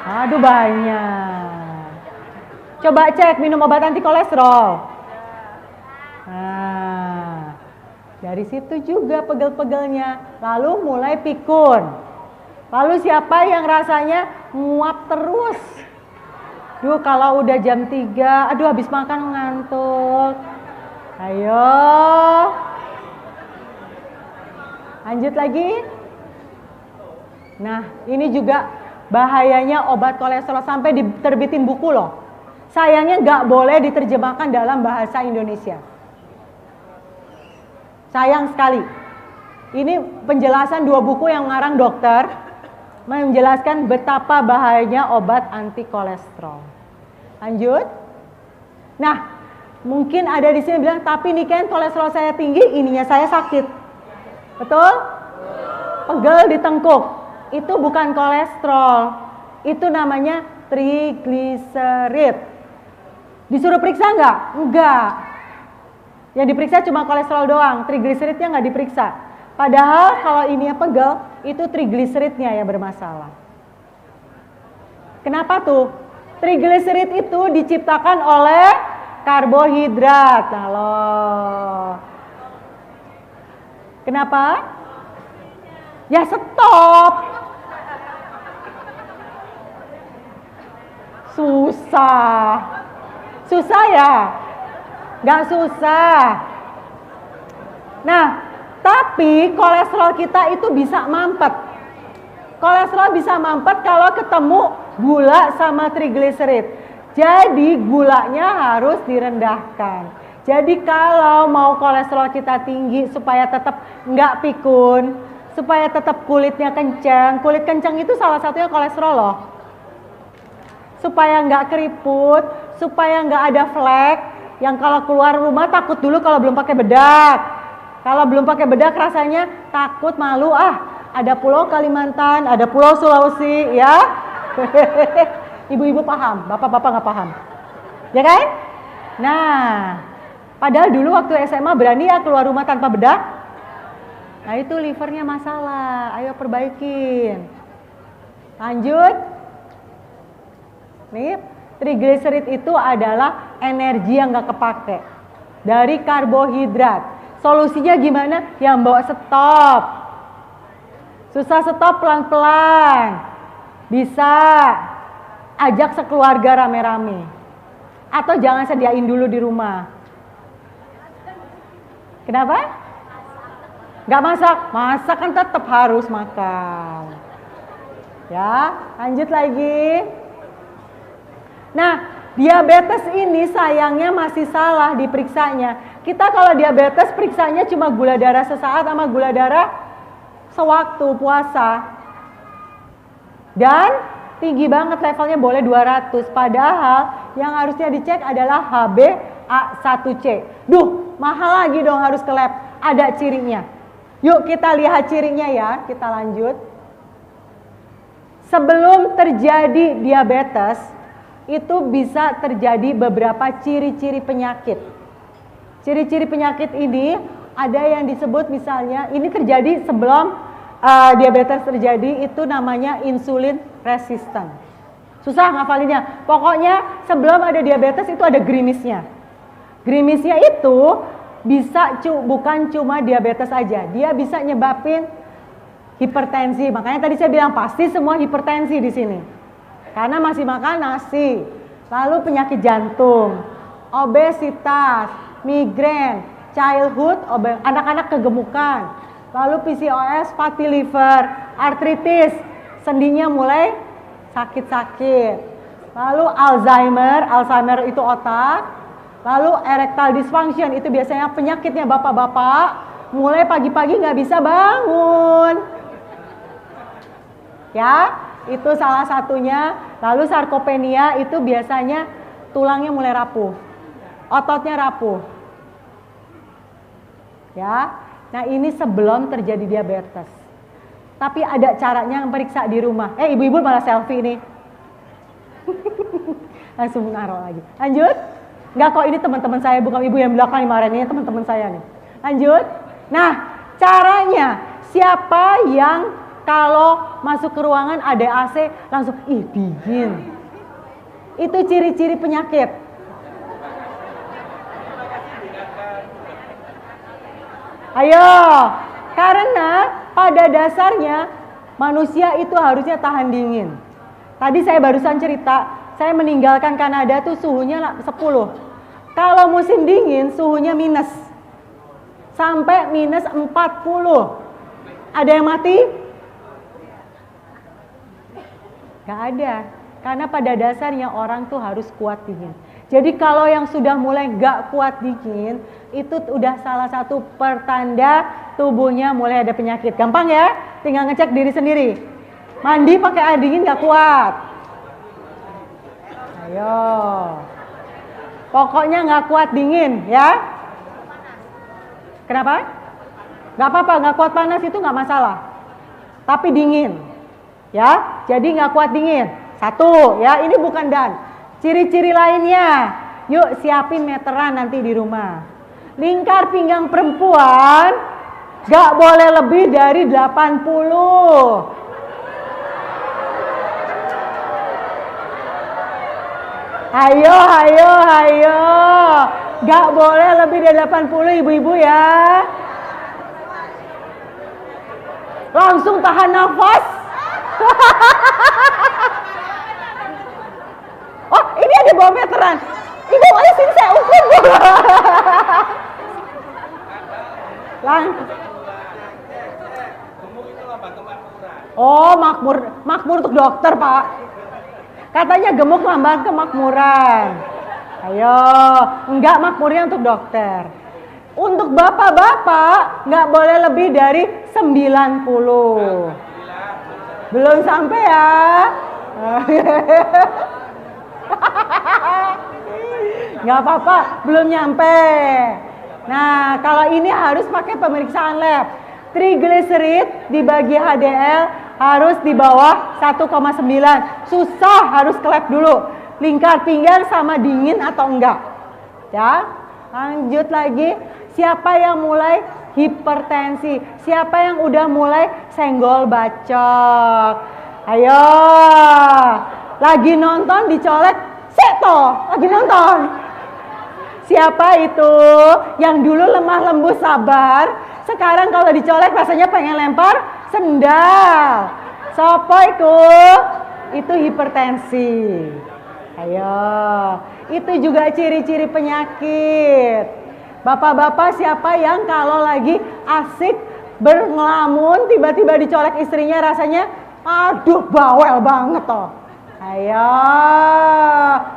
Aduh banyak. Coba cek minum obat anti kolesterol. Nah, dari situ juga pegel-pegelnya. Lalu mulai pikun. Lalu siapa yang rasanya nguap terus? Duh kalau udah jam 3, aduh habis makan ngantuk. Ayo. Lanjut lagi. Nah, ini juga bahayanya obat kolesterol sampai diterbitin buku loh. Sayangnya nggak boleh diterjemahkan dalam bahasa Indonesia. Sayang sekali. Ini penjelasan 2 buku yang ngarang dokter. menjelaskan betapa bahayanya obat anti kolesterol. Lanjut. Nah, mungkin ada di sini bilang, tapi nih kan kolesterol saya tinggi, ininya saya sakit. Betul? Pegel di tengkuk. Itu bukan kolesterol. Itu namanya trigliserid. Disuruh periksa nggak? Enggak. Yang diperiksa cuma kolesterol doang, trigliseridnya nggak diperiksa. Padahal kalau ini pegel, itu trigliseridnya yang bermasalah. Kenapa tuh? Trigliserid itu diciptakan oleh karbohidrat. Nah loh. Kenapa? Ya stop. Susah. Susah ya? Nggak susah. Nah, tapi kolesterol kita itu bisa mampet. Kolesterol bisa mampet kalau ketemu gula sama trigliserid. Jadi gulanya harus direndahkan. Jadi kalau mau kolesterol kita tinggi supaya tetap nggak pikun, supaya tetap kulitnya kencang. Kulit kencang itu salah satunya kolesterol loh. Supaya nggak keriput, supaya nggak ada flek. Yang kalau keluar rumah takut dulu kalau belum pakai bedak. Kalau belum pakai bedak rasanya takut, malu, ada pulau Kalimantan, ada pulau Sulawesi, ya. Ibu-ibu paham, bapak-bapak nggak paham. Ya kan? Nah, padahal dulu waktu SMA berani ya keluar rumah tanpa bedak. Nah itu livernya masalah, ayo perbaikin. Lanjut. Nih, trigliserid itu adalah energi yang nggak kepake dari karbohidrat. Solusinya gimana? Yang bawa stop. Susah stop pelan-pelan. Bisa ajak sekeluarga rame-rame. Atau jangan sediain dulu di rumah. Kenapa? Gak masak? Masak kan tetap harus makan. Ya, lanjut lagi. Nah, diabetes ini sayangnya masih salah diperiksanya. Kita kalau diabetes periksanya cuma gula darah sesaat sama gula darah sewaktu puasa. Dan tinggi banget levelnya boleh 200. Padahal yang harusnya dicek adalah HbA1c. Duh, mahal lagi dong harus ke lab. Ada cirinya. Yuk kita lihat cirinya ya, kita lanjut. Sebelum terjadi diabetes, itu bisa terjadi beberapa ciri-ciri penyakit. Ciri-ciri penyakit ini ada yang disebut misalnya, ini terjadi sebelum diabetes terjadi, itu namanya insulin resistant. Susah ngafalinnya. Pokoknya sebelum ada diabetes itu ada grimisnya. Grimisnya itu bisa bukan cuma diabetes aja, dia bisa nyebabin hipertensi. Makanya tadi saya bilang pasti semua hipertensi di sini. Karena masih makan nasi. Lalu penyakit jantung, obesitas, migrain, childhood, anak-anak kegemukan. Lalu PCOS, fatty liver, artritis, sendinya mulai sakit-sakit. Lalu Alzheimer itu otak. Lalu erectile dysfunction, itu biasanya penyakitnya bapak-bapak, mulai pagi-pagi nggak bisa bangun. Ya, itu salah satunya. Lalu sarkopenia itu biasanya tulangnya mulai rapuh, ototnya rapuh. Ya, nah ini sebelum terjadi diabetes. Tapi ada caranya periksa di rumah. Ibu-ibu malah selfie nih. Langsung naruh lagi. Lanjut. Enggak kok, ini teman-teman saya, bukan ibu yang belakang kemarin, ini teman-teman saya nih. Lanjut. Nah, caranya siapa yang kalau masuk ke ruangan ada AC langsung dingin. Itu ciri-ciri penyakit. Ayo, karena pada dasarnya manusia itu harusnya tahan dingin. Tadi saya barusan cerita, saya meninggalkan Kanada tuh suhunya 10. Kalau musim dingin suhunya minus. Sampai minus 40. Ada yang mati? Gak ada. Karena pada dasarnya orang tuh harus kuat dingin. Jadi kalau yang sudah mulai gak kuat dingin, itu udah salah satu pertanda tubuhnya mulai ada penyakit. Gampang ya? Tinggal ngecek diri sendiri. Mandi pakai air dingin nggak kuat. Ayo. Pokoknya nggak kuat dingin ya. Kenapa? Nggak apa-apa, nggak kuat panas itu nggak masalah. Tapi dingin. Ya, jadi nggak kuat dingin. Satu, ya ini bukan dan. Ciri-ciri lainnya. Yuk siapin meteran nanti di rumah. Lingkar pinggang perempuan nggak boleh lebih dari 80. Ayo. Gak boleh lebih dari 80 ibu-ibu ya. Langsung tahan nafas. Oh, ini ada bawa meteran. Ibu, ayo sini saya ukur. Oh, makmur untuk dokter, Pak. Katanya gemuk lambang kemakmuran. Ayo, enggak, makmurnya untuk dokter. Untuk bapak-bapak nggak boleh lebih dari 90. Belum sampai ya. Nggak apa-apa, belum nyampe. Nah, kalau ini harus pakai pemeriksaan lab. Trigliserid dibagi HDL harus di bawah 1,9. Susah, harus ke lab dulu. Lingkar pinggang sama dingin atau enggak. Ya, lanjut lagi. Siapa yang mulai hipertensi? Siapa yang udah mulai senggol bacok? Ayo. Lagi nonton dicolek, seto. Lagi nonton. Siapa itu yang dulu lemah lembut sabar, sekarang kalau dicolek rasanya pengen lempar sendal? Sopo itu hipertensi. Ayo, itu juga ciri-ciri penyakit. Bapak-bapak siapa yang kalau lagi asik berngelamun tiba-tiba dicolek istrinya rasanya aduh bawel banget toh. Ayo,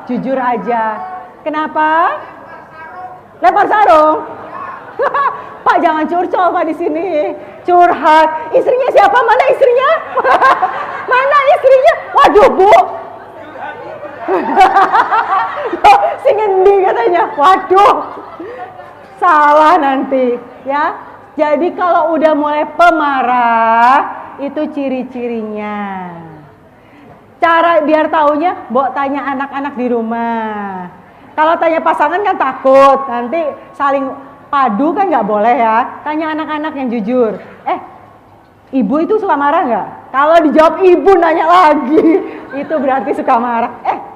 jujur aja. Kenapa? Lempar sarung. Pak jangan curcol Pak di sini. Curhat. Istrinya siapa? Mana istrinya? Mana istrinya? Waduh, Bu. Si ngendi katanya. Waduh. Salah nanti, ya. Jadi kalau udah mulai pemarah, itu ciri-cirinya. Cara biar taunya, Mbok tanya anak-anak di rumah. Kalau tanya pasangan kan takut, nanti saling padu kan nggak boleh ya. Tanya anak-anak yang jujur. Ibu itu suka marah nggak? Kalau dijawab ibu nanya lagi, itu berarti suka marah.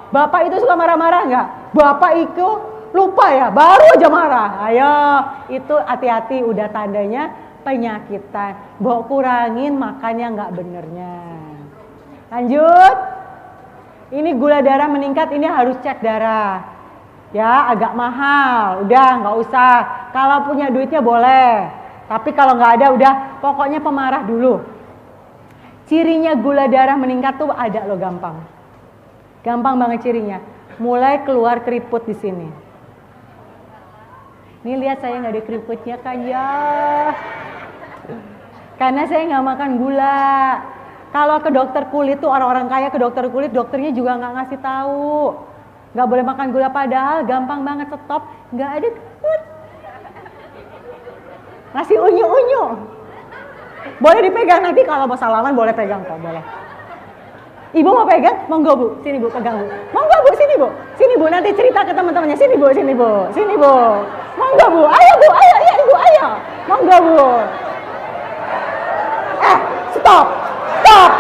Bapak itu suka marah-marah nggak? Bapak itu lupa ya, baru aja marah. Ayo, itu hati-hati, udah tandanya penyakitan. Mbok kurangin makannya nggak benernya. Lanjut. Ini gula darah meningkat, ini harus cek darah. Ya, agak mahal. Udah, nggak usah. Kalau punya duitnya boleh. Tapi kalau nggak ada, udah. Pokoknya pemarah dulu. Cirinya gula darah meningkat tuh ada loh, gampang. Gampang banget cirinya. Mulai keluar keriput di sini. Nih lihat saya nggak ada keriputnya kan ya. Karena saya nggak makan gula. Kalau ke dokter kulit tuh orang-orang kaya ke dokter kulit, dokternya juga nggak ngasih tahu. Nggak boleh makan gula, padahal gampang banget stop, nggak ada keriput. Ngasih unyu-unyu. Boleh dipegang nanti kalau mau salaman boleh pegang kok, boleh. Ibu mau pegang? Monggo Bu, sini Bu, pegang Bu. Monggo Bu, sini Bu. Sini Bu, nanti cerita ke teman-temannya. Sini Bu, sini Bu. Sini Bu. Monggo Bu, ayo Bu, ayo, ya Ibu, ayo. Monggo Bu. Stop. Stop.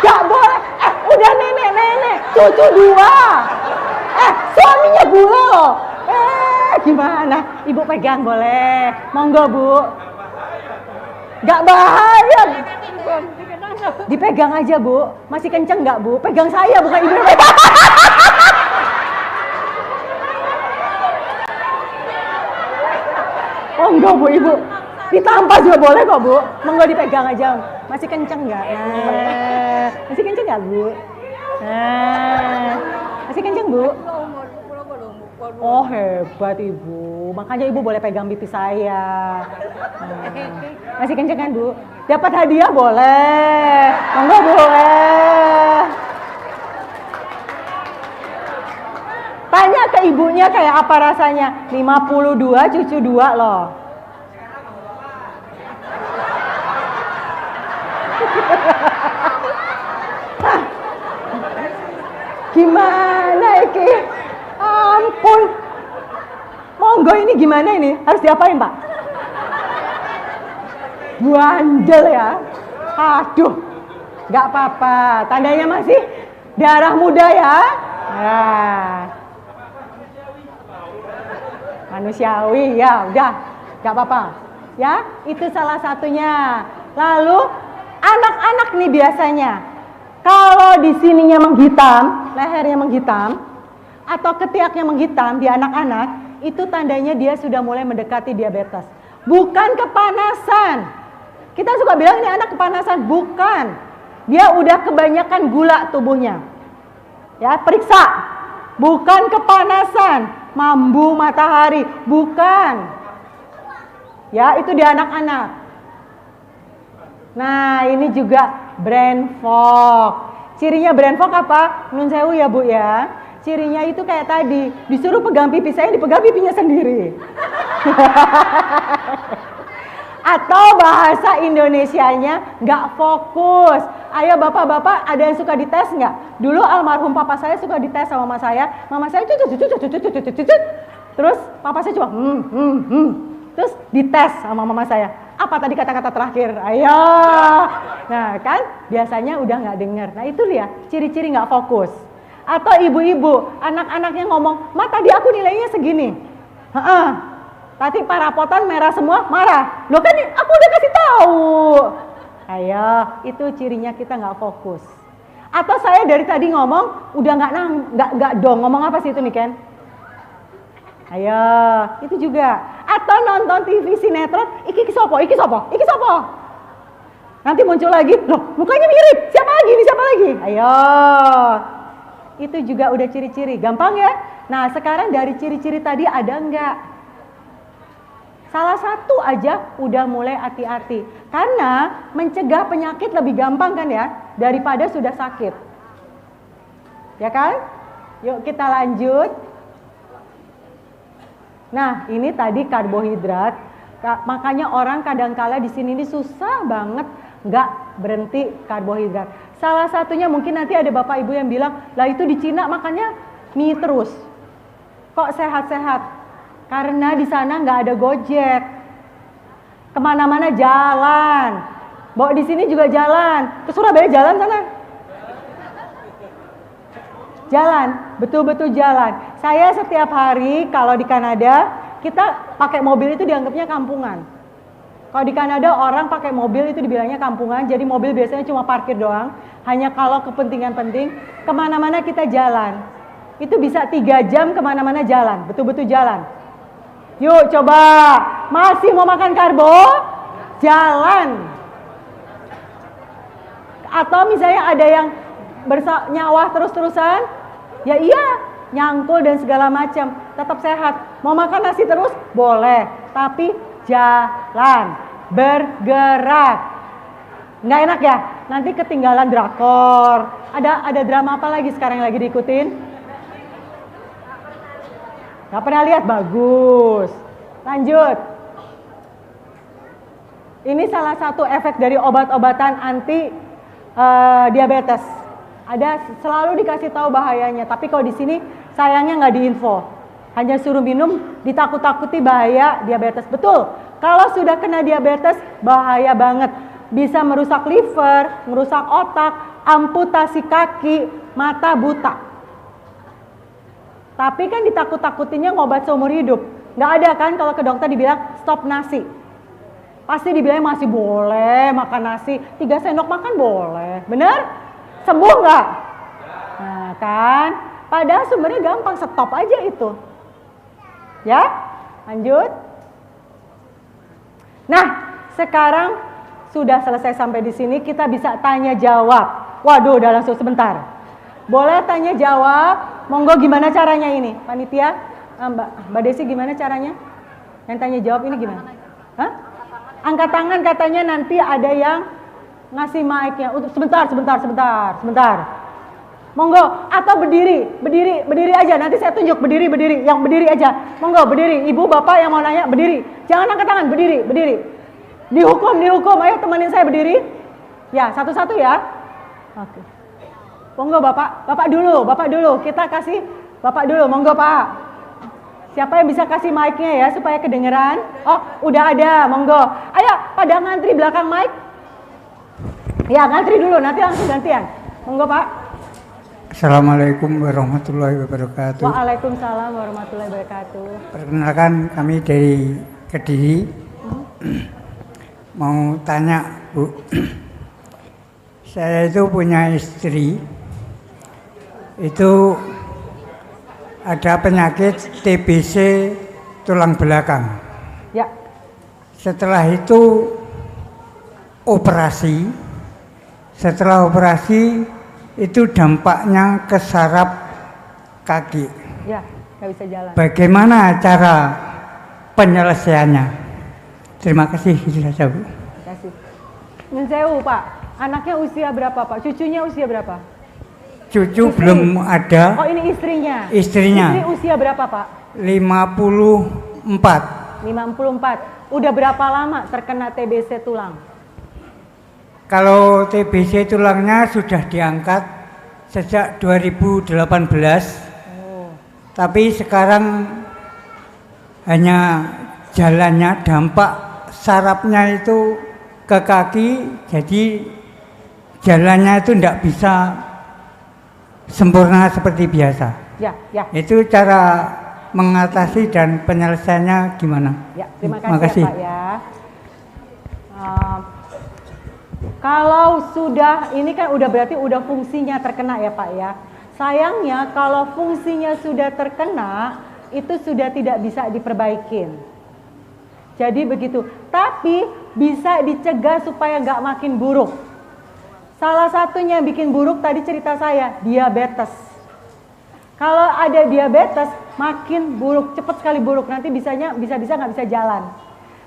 Gak boleh. Udah nenek-nenek, cucu 2. Suaminya gula loh. Gimana? Ibu pegang boleh. Monggo Bu. Gak bahaya. Dipegang aja Bu. Masih kenceng gak Bu? Pegang saya bukan ibu pegang. Oh enggak Bu, Ibu. Ditampar juga boleh kok Bu. Monggo dipegang aja. Masih kenceng gak? Nah, masih kenceng gak Bu? Nah, masih kenceng Bu? Oh hebat ibu, makanya ibu boleh pegang pipi saya. Masih kenceng kan bu? Dapat hadiah boleh, monggo boleh. Tanya ke ibunya kayak apa rasanya, 52 cucu 2 loh. Gimana iki? Ampun. Monggo ini gimana ini? Harus diapain Pak? Bandel ya. Aduh. Gak apa-apa. Tandanya masih darah muda ya. Nah. Manusiawi ya udah. Gak apa-apa. Ya, itu salah satunya. Lalu anak-anak nih biasanya. Kalau di sininya menghitam, lehernya menghitam, atau ketiaknya menghitam di anak-anak, itu tandanya dia sudah mulai mendekati diabetes. Bukan kepanasan. Kita suka bilang ini anak kepanasan, bukan. Dia udah kebanyakan gula tubuhnya. Ya, periksa. Bukan kepanasan, mambu matahari, bukan. Ya, itu di anak-anak. Nah, ini juga brain fog. Cirinya brain fog apa? Nun sewu ya Bu ya. Cirinya itu kayak tadi, disuruh pegang pipi saya, dipegang pipinya sendiri. Atau bahasa Indonesianya nggak fokus. Ayo bapak-bapak, ada yang suka dites nggak? Dulu almarhum papa saya suka dites sama mama saya. Mama saya terus papa saya cuma terus dites sama mama saya. Apa tadi kata-kata terakhir? Ayo. Nah kan biasanya udah nggak dengar. Nah itu lihat ciri-ciri nggak fokus. Atau ibu-ibu, anak-anaknya ngomong, "Ma tadi aku nilainya segini." Tadi parapotan merah semua, marah. Loh kan aku udah kasih tahu. Ayo, itu cirinya kita nggak fokus. Atau saya dari tadi ngomong, udah nggak dong. Ngomong apa sih itu nih Ken? Ayo, itu juga. Atau nonton TV sinetron, iki sopo. Nanti muncul lagi, loh mukanya mirip, siapa lagi nih, siapa lagi? Ayo, itu juga udah ciri-ciri, gampang ya? Nah sekarang dari ciri-ciri tadi ada enggak? Salah satu aja udah mulai hati-hati. Karena mencegah penyakit lebih gampang kan ya, daripada sudah sakit. Ya kan? Yuk kita lanjut. Nah, ini tadi karbohidrat. Makanya orang kadangkala di sini ini susah banget nggak berhenti karbohidrat. Salah satunya mungkin nanti ada bapak ibu yang bilang, lah itu di Cina makannya mie terus. Kok sehat-sehat? Karena di sana nggak ada Gojek. Kemana-mana jalan. Bawa di sini juga jalan. Ke Surabaya jalan sana. Jalan, betul-betul jalan. Saya setiap hari kalau di Kanada, kita pakai mobil itu dianggapnya kampungan. Kalau di Kanada orang pakai mobil itu dibilangnya kampungan, jadi mobil biasanya cuma parkir doang. Hanya kalau kepentingan penting, kemana-mana kita jalan. Itu bisa 3 jam kemana-mana jalan, betul-betul jalan. Yuk coba, masih mau makan karbo? Jalan. Atau misalnya ada yang nyawah terus-terusan, ya iya, nyangkul dan segala macam, tetap sehat. Mau makan nasi terus? Boleh, tapi jalan, bergerak. Nggak enak ya? Nanti ketinggalan drakor. Ada drama apa lagi sekarang yang lagi diikutin? Nggak pernah lihat? Bagus. Lanjut. Ini salah satu efek dari obat-obatan anti diabetes. Ada selalu dikasih tahu bahayanya, tapi kalau di sini sayangnya nggak diinfo. Hanya suruh minum, ditakut-takuti bahaya diabetes. Betul. Kalau sudah kena diabetes bahaya banget. Bisa merusak liver, merusak otak, amputasi kaki, mata buta. Tapi kan ditakut-takutinya ngobat seumur hidup. Nggak ada kan kalau ke dokter dibilang stop nasi. Pasti dibilang masih boleh makan nasi. 3 sendok makan boleh. Bener? Sembuh nggak? Nah kan. Padahal sebenarnya gampang, stop aja itu. Ya? Lanjut. Nah, sekarang sudah selesai sampai di sini, kita bisa tanya jawab. Waduh, udah langsung sebentar. Boleh tanya jawab. Monggo gimana caranya ini, panitia? Mbak Desi gimana caranya? Yang tanya jawab ini gimana? Hah? Angkat tangan katanya nanti ada yang ngasih mic-nya. Sebentar. Monggo, atau berdiri aja. Nanti saya tunjuk berdiri. Yang berdiri aja. Monggo berdiri. Ibu, bapak yang mau nanya berdiri. Jangan angkat tangan, berdiri. Dihukum. Ayo temenin saya berdiri. Ya, satu-satu ya. Oke. Monggo bapak dulu. Kita kasih bapak dulu. Monggo Pak. Siapa yang bisa kasih mic-nya ya supaya kedengeran? Oh, udah ada. Monggo. Ayo, pada ngantri belakang mic. Ya, ngantri dulu. Nanti langsung gantian. Monggo Pak. Assalamualaikum warahmatullahi wabarakatuh. Waalaikumsalam warahmatullahi wabarakatuh. Perkenalkan, kami dari Kediri. Mau tanya, Bu. Saya itu punya istri. Itu ada penyakit TBC tulang belakang. Ya. Setelah itu operasi. Setelah operasi itu dampaknya ke saraf kaki. Ya, nggak bisa jalan. Bagaimana cara penyelesaiannya? Terima kasih, itu saja, Bu. Terima kasih. Nyensewu Pak, anaknya usia berapa Pak? Cucunya usia berapa? Cucu Istri. belum ada. Oh, ini istrinya. Istrinya. Istri usia berapa Pak? 54. 54. Udah berapa lama terkena TBC tulang? Kalau TBC tulangnya sudah diangkat sejak 2018. Oh. Tapi sekarang hanya jalannya, dampak sarafnya itu ke kaki, jadi jalannya itu tidak bisa sempurna seperti biasa. Ya. Itu cara mengatasi dan penyelesaiannya gimana? Ya, terima Terima kasih kasih. ya Pak ya. Kalau sudah, ini kan udah berarti udah fungsinya terkena ya Pak ya. Sayangnya kalau fungsinya sudah terkena, itu sudah tidak bisa diperbaikin. Jadi begitu. Tapi bisa dicegah supaya nggak makin buruk. Salah satunya yang bikin buruk tadi cerita saya, diabetes. Kalau ada diabetes, makin buruk, cepat sekali buruk. Nanti bisa-bisa nggak bisa jalan.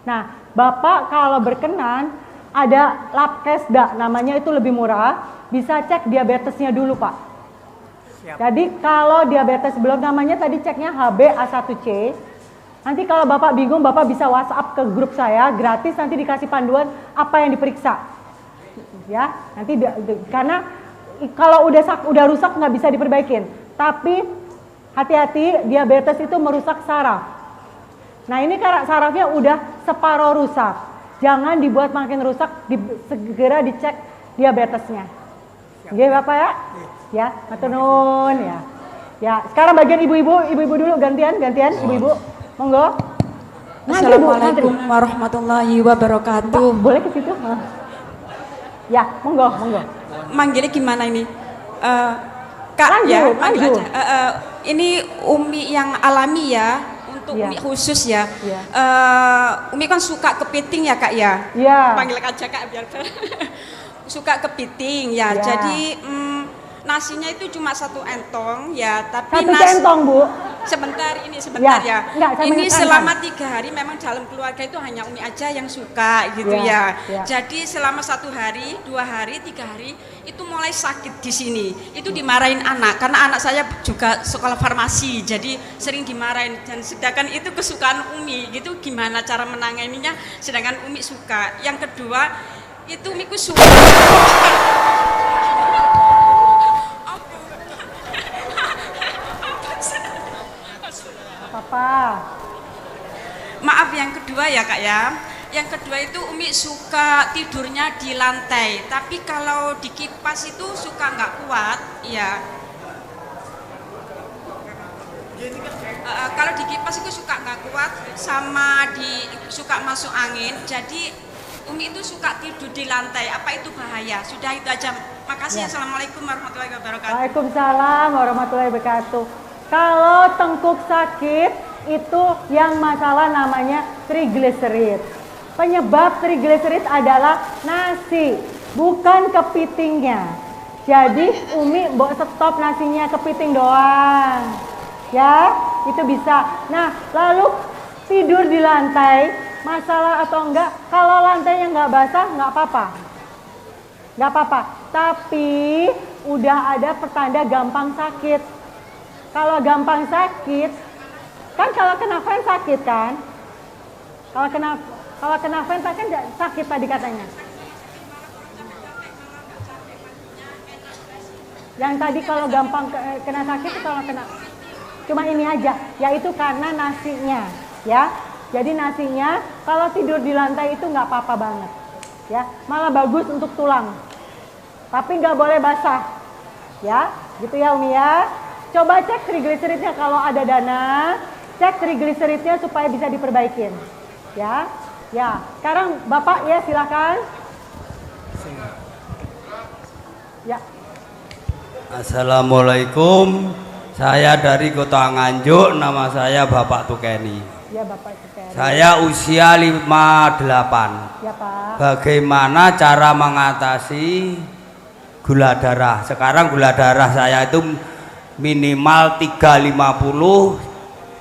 Nah, Bapak kalau berkenan, ada lab Kesda, namanya itu lebih murah, bisa cek diabetesnya dulu Pak. Siap. Jadi kalau diabetes belum, namanya tadi ceknya HbA1c. Nanti kalau Bapak bingung, Bapak bisa WhatsApp ke grup saya, gratis, nanti dikasih panduan apa yang diperiksa. Ya, nanti karena kalau udah rusak nggak bisa diperbaikin. Tapi hati-hati, diabetes itu merusak saraf. Nah ini karena sarafnya udah separuh rusak, jangan dibuat makin rusak, segera dicek diabetesnya. Oke Bapak ya? Ya, matur nuwun ya. Ya, sekarang bagian ibu-ibu dulu gantian ibu-ibu. Monggo. Assalamualaikum warahmatullahi wabarakatuh. Pak, boleh ke situ? Ya, monggo. Manggilnya gimana ini? Kak Lanjut, ya, manggil lanjut. aja. Ini Umi yang alami ya, untuk Iya. Umi khusus ya. Iya. Umi kan suka kepiting ya Kak ya. Iya. Panggil aja Kak biar suka kepiting ya. Iya. Jadi nasinya itu cuma satu entong ya, tapi Satu centong Bu. sebentar Ya, ya. enggak, saya Ini menekankan. selama 3 hari memang dalam keluarga itu hanya Umi aja yang suka gitu Ya, ya. Jadi selama 1 hari, 2 hari, 3 hari itu mulai sakit di sini. Itu dimarahin anak karena anak saya juga sekolah farmasi, jadi sering dimarahin. Dan sedangkan itu kesukaan Umi, gitu gimana cara menanganinya? Sedangkan Umi suka. Yang kedua itu Umiku suka. Papa. Maaf yang kedua ya Kak ya. Yang kedua itu Umi suka tidurnya di lantai, tapi kalau di kipas itu suka nggak kuat, ya. Kalau di kipas itu suka nggak kuat, sama suka masuk angin. Jadi Umi itu suka tidur di lantai. Apa itu bahaya? Sudah itu aja. Makasih. Ya. Assalamualaikum warahmatullahi wabarakatuh. Waalaikumsalam warahmatullahi wabarakatuh. Kalau tengkuk sakit itu yang masalah namanya trigliserid. Penyebab trigliserid adalah nasi, bukan kepitingnya. Jadi Umi mbok stop nasinya, kepiting doang. Ya, itu bisa. Nah, lalu tidur di lantai, masalah atau enggak? Kalau lantainya nggak basah, nggak apa-apa. Nggak apa-apa. Tapi udah ada pertanda gampang sakit. Kalau gampang sakit, kan kalau kena fan sakit kan? Kalau kena fan kan sakit tadi katanya. Yang tadi kalau gampang kena sakit, kalau kena cuma ini aja, yaitu karena nasinya, ya. Jadi nasinya kalau tidur di lantai itu nggak apa-apa banget, ya. Malah bagus untuk tulang. Tapi nggak boleh basah, ya. Gitu ya Umi ya. Coba cek trigliseridnya kalau ada dana, cek trigliseridnya supaya bisa diperbaikin, ya. Ya. Sekarang Bapak ya silakan. Ya. Assalamualaikum. Saya dari Kota Nganjuk, nama saya Bapak Tukeni. Ya Bapak Tukeni. Saya usia 58. Ya Pak. Bagaimana cara mengatasi gula darah? Sekarang gula darah saya itu minimal 350,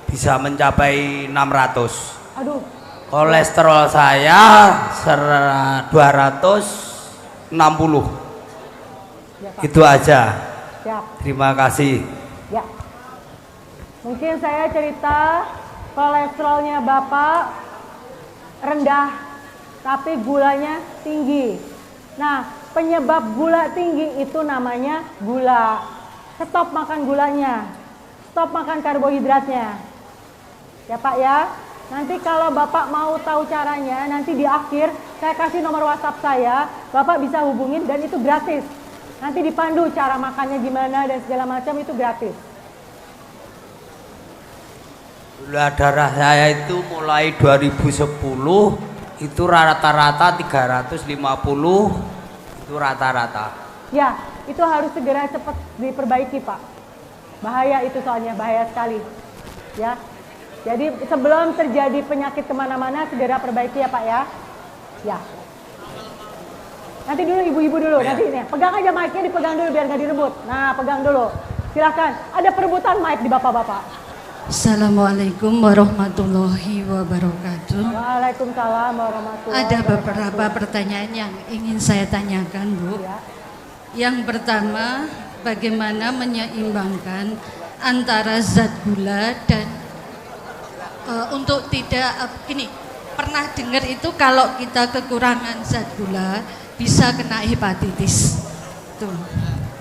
bisa mencapai 600. Aduh. Kolesterol saya 260. Ya, Pak. Itu aja. Siap. Terima kasih. Ya, mungkin saya cerita kolesterolnya Bapak rendah, tapi gulanya tinggi. Nah, penyebab gula tinggi itu namanya gula. Stop makan gulanya, stop makan karbohidratnya. Ya Pak ya, nanti kalau Bapak mau tahu caranya, nanti di akhir saya kasih nomor WhatsApp saya, Bapak bisa hubungin dan itu gratis. Nanti dipandu cara makannya gimana dan segala macam, itu gratis. Gula darah saya itu mulai 2010 itu rata-rata 350, itu rata-rata. Ya, itu harus segera cepat diperbaiki Pak. Bahaya itu soalnya, bahaya sekali. Ya, jadi sebelum terjadi penyakit kemana-mana segera perbaiki ya Pak ya. Ya. Nanti dulu ibu-ibu dulu, nanti ini. Pegang aja mic-nya, dipegang dulu biar nggak direbut. Nah, pegang dulu. Silakan. Ada perebutan mic di bapak-bapak. Assalamualaikum warahmatullahi wabarakatuh. Waalaikumsalam warahmatullahi Ada wabarakatuh. beberapa pertanyaan yang ingin saya tanyakan, Bu. Ya. Yang pertama, bagaimana menyeimbangkan antara zat gula dan untuk tidak gini, pernah dengar itu kalau kita kekurangan zat gula bisa kena hepatitis. Tuh.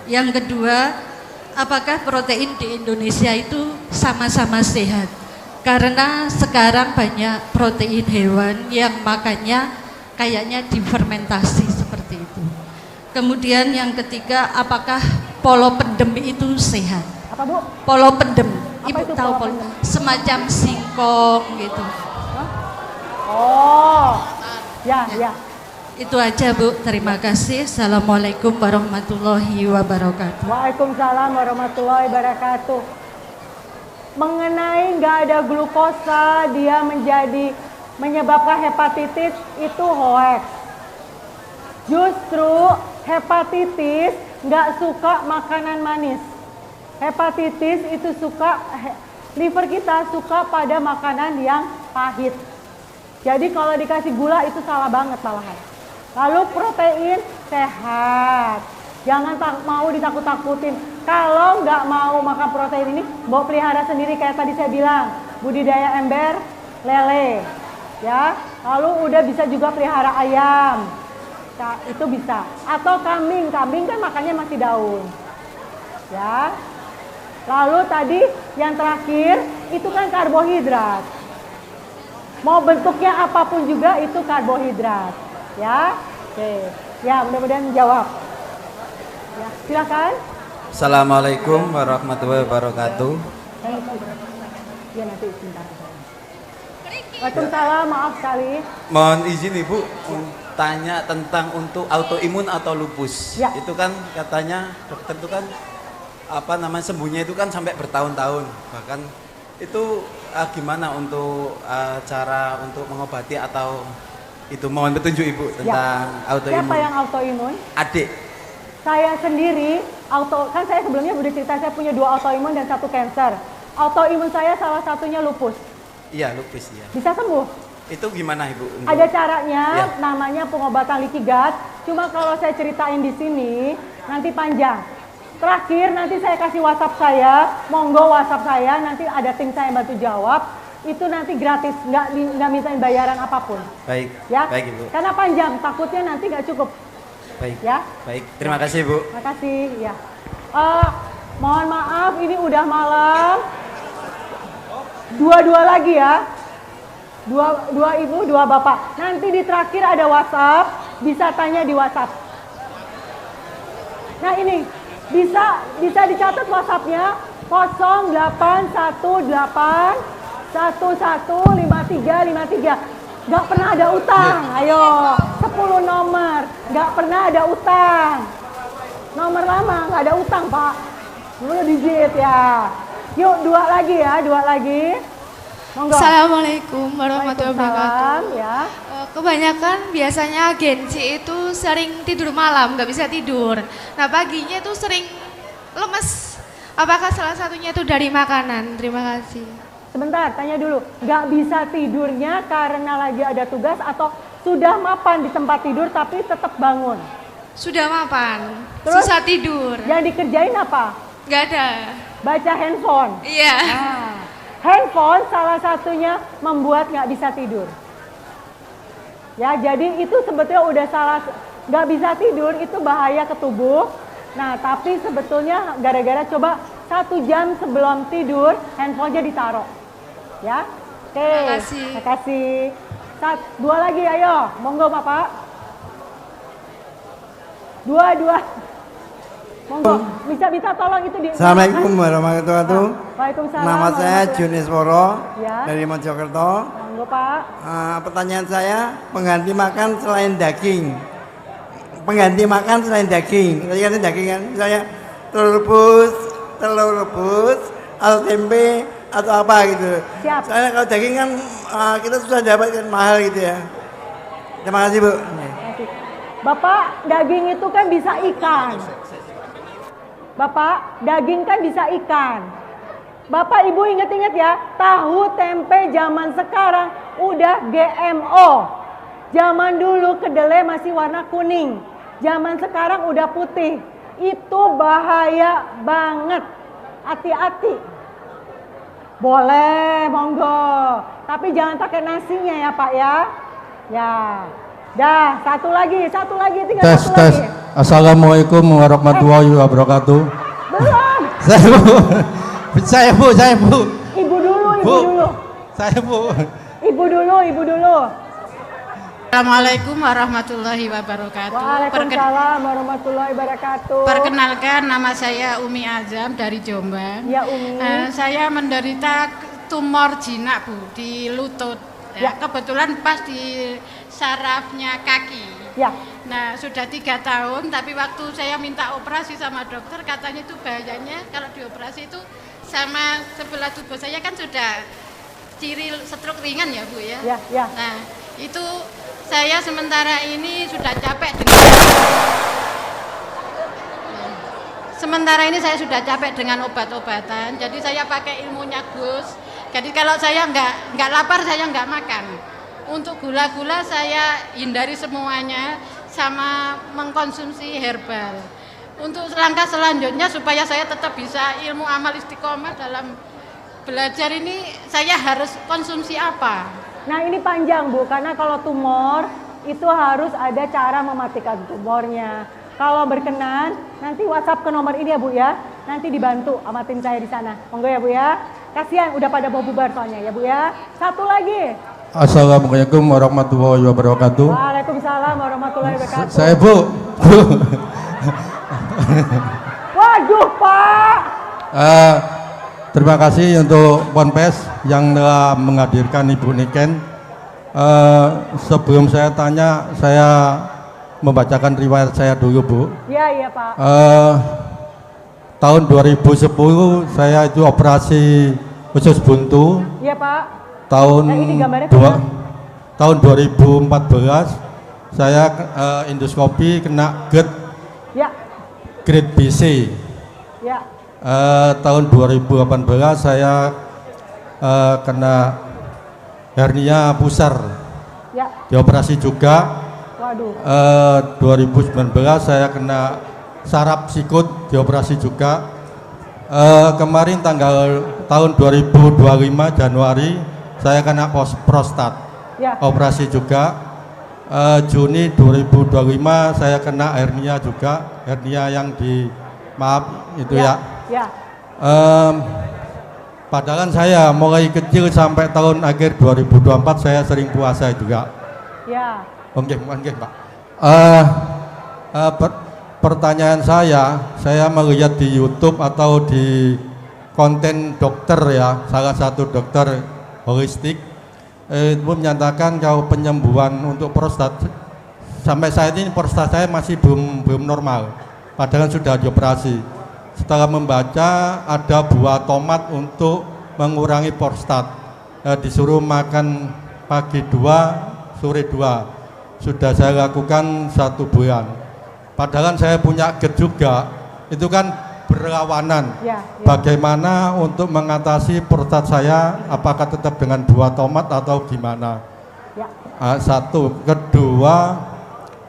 Yang kedua, apakah protein di Indonesia itu sama-sama sehat? Karena sekarang banyak protein hewan yang makannya kayaknya difermentasi seperti itu. Kemudian yang ketiga, apakah polo pendem itu sehat? Apa Bu? Polo pendem, Apa Ibu itu tahu polo polo? pendem? Semacam singkong gitu. Oh, ya, ya. Itu aja Bu, terima kasih. Assalamualaikum warahmatullahi wabarakatuh. Waalaikumsalam warahmatullahi wabarakatuh. Mengenai nggak ada glukosa, dia menyebabkan hepatitis, itu hoax. Justru hepatitis nggak suka makanan manis. Hepatitis itu liver kita suka pada makanan yang pahit. Jadi kalau dikasih gula itu salah banget malahan. Lalu protein sehat. Jangan mau ditakut-takutin. Kalau nggak mau makan protein ini, bawa pelihara sendiri kayak tadi saya bilang. Budidaya ember, lele. Ya, lalu udah bisa juga pelihara ayam. Nah, itu bisa. Atau kambing kan makannya masih daun. Ya. Lalu tadi yang terakhir itu kan karbohidrat. Mau bentuknya apapun juga itu karbohidrat. Ya, oke. Ya, mudah-mudahan menjawab. Ya, silakan. Assalamualaikum warahmatullahi wabarakatuh. Ya, nanti sebentar. Waalaikumsalam, maaf sekali. Mohon izin Ibu tanya tentang untuk autoimun atau lupus. Ya. Itu kan katanya dokter itu kan sembuhnya itu kan sampai bertahun-tahun. Bahkan itu gimana untuk cara untuk mengobati atau itu, mohon petunjuk Ibu tentang autoimun. Siapa yang autoimun? Adik. Saya sendiri kan saya sebelumnya udah cerita saya punya 2 autoimun dan 1 kanker. autoimun saya salah satunya lupus. Iya, lupus ya. Bisa sembuh? Itu gimana Ibu? Ada caranya, Ya. namanya pengobatan leaky gut. Cuma kalau saya ceritain di sini nanti panjang. Terakhir nanti saya kasih WhatsApp saya, monggo WhatsApp saya, nanti ada tim saya bantu jawab. Itu nanti gratis, nggak mintain bayaran apapun. Baik, Ya, baik Ibu. karena panjang, takutnya nanti nggak cukup. Baik, Ya, baik. Terima kasih Bu. terima kasih. Ya, mohon maaf, ini udah malam. Dua lagi ya. Dua ibu, dua bapak. Nanti di terakhir ada WhatsApp, bisa tanya di WhatsApp. Nah ini bisa dicatat WhatsAppnya 0818115353. Gak pernah ada utang. Ayo 10 nomor, gak pernah ada utang. Nomor lama gak ada utang Pak. 10 digit ya. Yuk dua lagi ya, dua lagi. Monggo. Assalamualaikum warahmatullahi wabarakatuh. Ya. Kebanyakan biasanya agensi itu sering tidur malam, nggak bisa tidur. Nah paginya itu sering lemes. Apakah salah satunya itu dari makanan? Terima kasih. Sebentar, tanya dulu. Nggak bisa tidurnya karena lagi ada tugas atau sudah mapan di tempat tidur tapi tetap bangun? Sudah mapan, Terus? susah tidur. Yang dikerjain apa? Nggak ada. Baca handphone. Iya. Nah, handphone salah satunya membuat nggak bisa tidur. Ya, jadi itu sebetulnya udah salah, nggak bisa tidur itu bahaya ke tubuh. Nah, tapi sebetulnya gara-gara coba 1 jam sebelum tidur handphonenya ditaruh. Ya, oke. Terima kasih. Terima kasih. Dua lagi, ayo, monggo Bapak. Dua. Monggo, bisa tolong itu di. Assalamualaikum warahmatullahi wabarakatuh. Waalaikumsalam. Nama saya Junis Woro Ya. dari Mojokerto. Monggo Pak. Pertanyaan saya, pengganti makan selain daging. Pengganti makan selain daging. Tadi kan daging kan, misalnya telur rebus, atau tempe atau apa gitu. Siap. Soalnya kalau daging kan kita susah dapatkan mahal gitu ya. Terima kasih Bu. Kasih. Bapak, daging itu kan bisa ikan. Bapak, daging kan bisa ikan. Bapak Ibu inget-inget ya, tahu tempe zaman sekarang udah GMO. Zaman dulu kedelai masih warna kuning. Zaman sekarang udah putih. Itu bahaya banget. Hati-hati. Boleh, monggo. Tapi jangan pakai nasinya ya Pak ya. Ya. Dah, satu lagi, tinggal Tes. satu lagi. Assalamualaikum warahmatullahi wabarakatuh. Belum. Saya bu. Ibu dulu. Saya bu. Ibu dulu. Assalamualaikum warahmatullahi wabarakatuh. Waalaikumsalam warahmatullahi wabarakatuh. Perkenalkan, nama saya Umi Azam dari Jombang. Ya Umi. Saya menderita tumor jinak Bu di lutut. Ya. Kebetulan pas di sarafnya kaki. Ya. Nah sudah 3 tahun, tapi waktu saya minta operasi sama dokter katanya itu bahayanya kalau dioperasi itu sama sebelah tubuh saya kan sudah ciri stroke ringan ya Bu ya. Ya. Nah itu saya sementara ini sudah capek dengan obat-obatan. Jadi saya pakai ilmunya Gus. Jadi kalau saya nggak lapar saya nggak makan. Untuk gula-gula saya hindari semuanya sama mengkonsumsi herbal. Untuk langkah selanjutnya supaya saya tetap bisa ilmu amal istiqomah dalam belajar ini saya harus konsumsi apa? Nah ini panjang Bu, karena kalau tumor itu harus ada cara mematikan tumornya. Kalau berkenan nanti WhatsApp ke nomor ini ya Bu ya. Nanti dibantu sama tim saya di sana. Monggo ya Bu ya. Kasihan udah pada mau bubar soalnya ya Bu ya. Satu lagi. Assalamualaikum warahmatullahi wabarakatuh. Waalaikumsalam warahmatullahi wabarakatuh. Saya bu. Waduh Pak. Terima kasih untuk Ponpes yang telah menghadirkan Ibu Niken. Sebelum saya tanya, saya membacakan riwayat saya dulu Bu. Iya Pak. Tahun 2010 saya itu operasi usus buntu. Iya Pak. Tahun ini gambarnya tahun 2014 saya endoskopi kena GERD. Ya. Grade BC. Ya. tahun 2018 saya kena hernia pusar, Ya. dioperasi juga. Waduh. 2019 saya kena saraf sikut, dioperasi juga. Kemarin tahun 2025 Januari saya kena prostat, Ya. operasi juga. Juni 2025 saya kena hernia juga, hernia yang di itu ya. Ya. Padahal saya mulai kecil sampai tahun akhir 2024 saya sering puasa juga. Ya. Oke, Pak. Pertanyaan saya melihat di YouTube atau di konten dokter ya, salah satu dokter holistik itu menyatakan kalau penyembuhan untuk prostat sampai saat ini prostat saya masih belum normal, padahal sudah dioperasi. Setelah membaca ada buah tomat untuk mengurangi prostat, disuruh makan pagi 2, sore 2. Sudah saya lakukan 1 bulan. Padahal saya punya GERD juga, itu kan berlawanan. Ya. Bagaimana untuk mengatasi prostat saya? Apakah tetap dengan buah tomat atau gimana? Ya. Satu, kedua,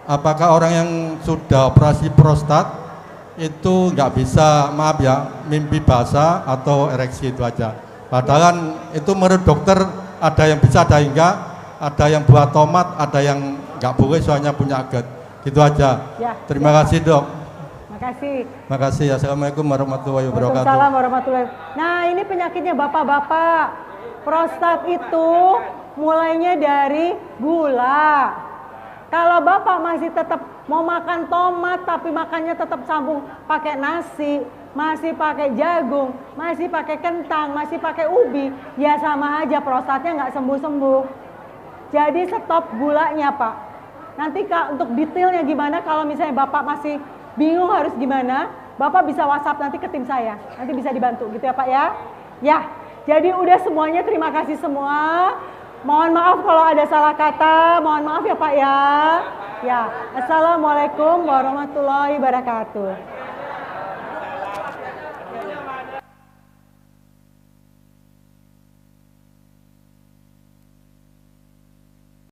apakah orang yang sudah operasi prostat itu nggak bisa, maaf ya, mimpi basah atau ereksi itu aja. Padahal itu menurut dokter ada yang bisa, ada yang enggak, ada yang buah tomat, ada yang nggak boleh soalnya punya GERD. Gitu aja. Ya. Terima kasih dok. Makasih. Makasih. Assalamualaikum warahmatullahi wabarakatuh. Waalaikumsalam warahmatullahi. Nah, ini penyakitnya bapak-bapak. Prostat itu mulainya dari gula. Kalau bapak masih tetap mau makan tomat tapi makannya tetap sambung pakai nasi, masih pakai jagung, masih pakai kentang, masih pakai ubi, ya sama aja prostatnya nggak sembuh-sembuh. Jadi stop gulanya, Pak. Nanti Kak, untuk detailnya gimana kalau misalnya Bapak masih bingung harus gimana, Bapak bisa WhatsApp nanti ke tim saya. Nanti bisa dibantu gitu ya Pak ya. Ya, jadi udah semuanya, terima kasih semua. Mohon maaf kalau ada salah kata, mohon maaf ya Pak ya. Ya, Assalamualaikum warahmatullahi wabarakatuh.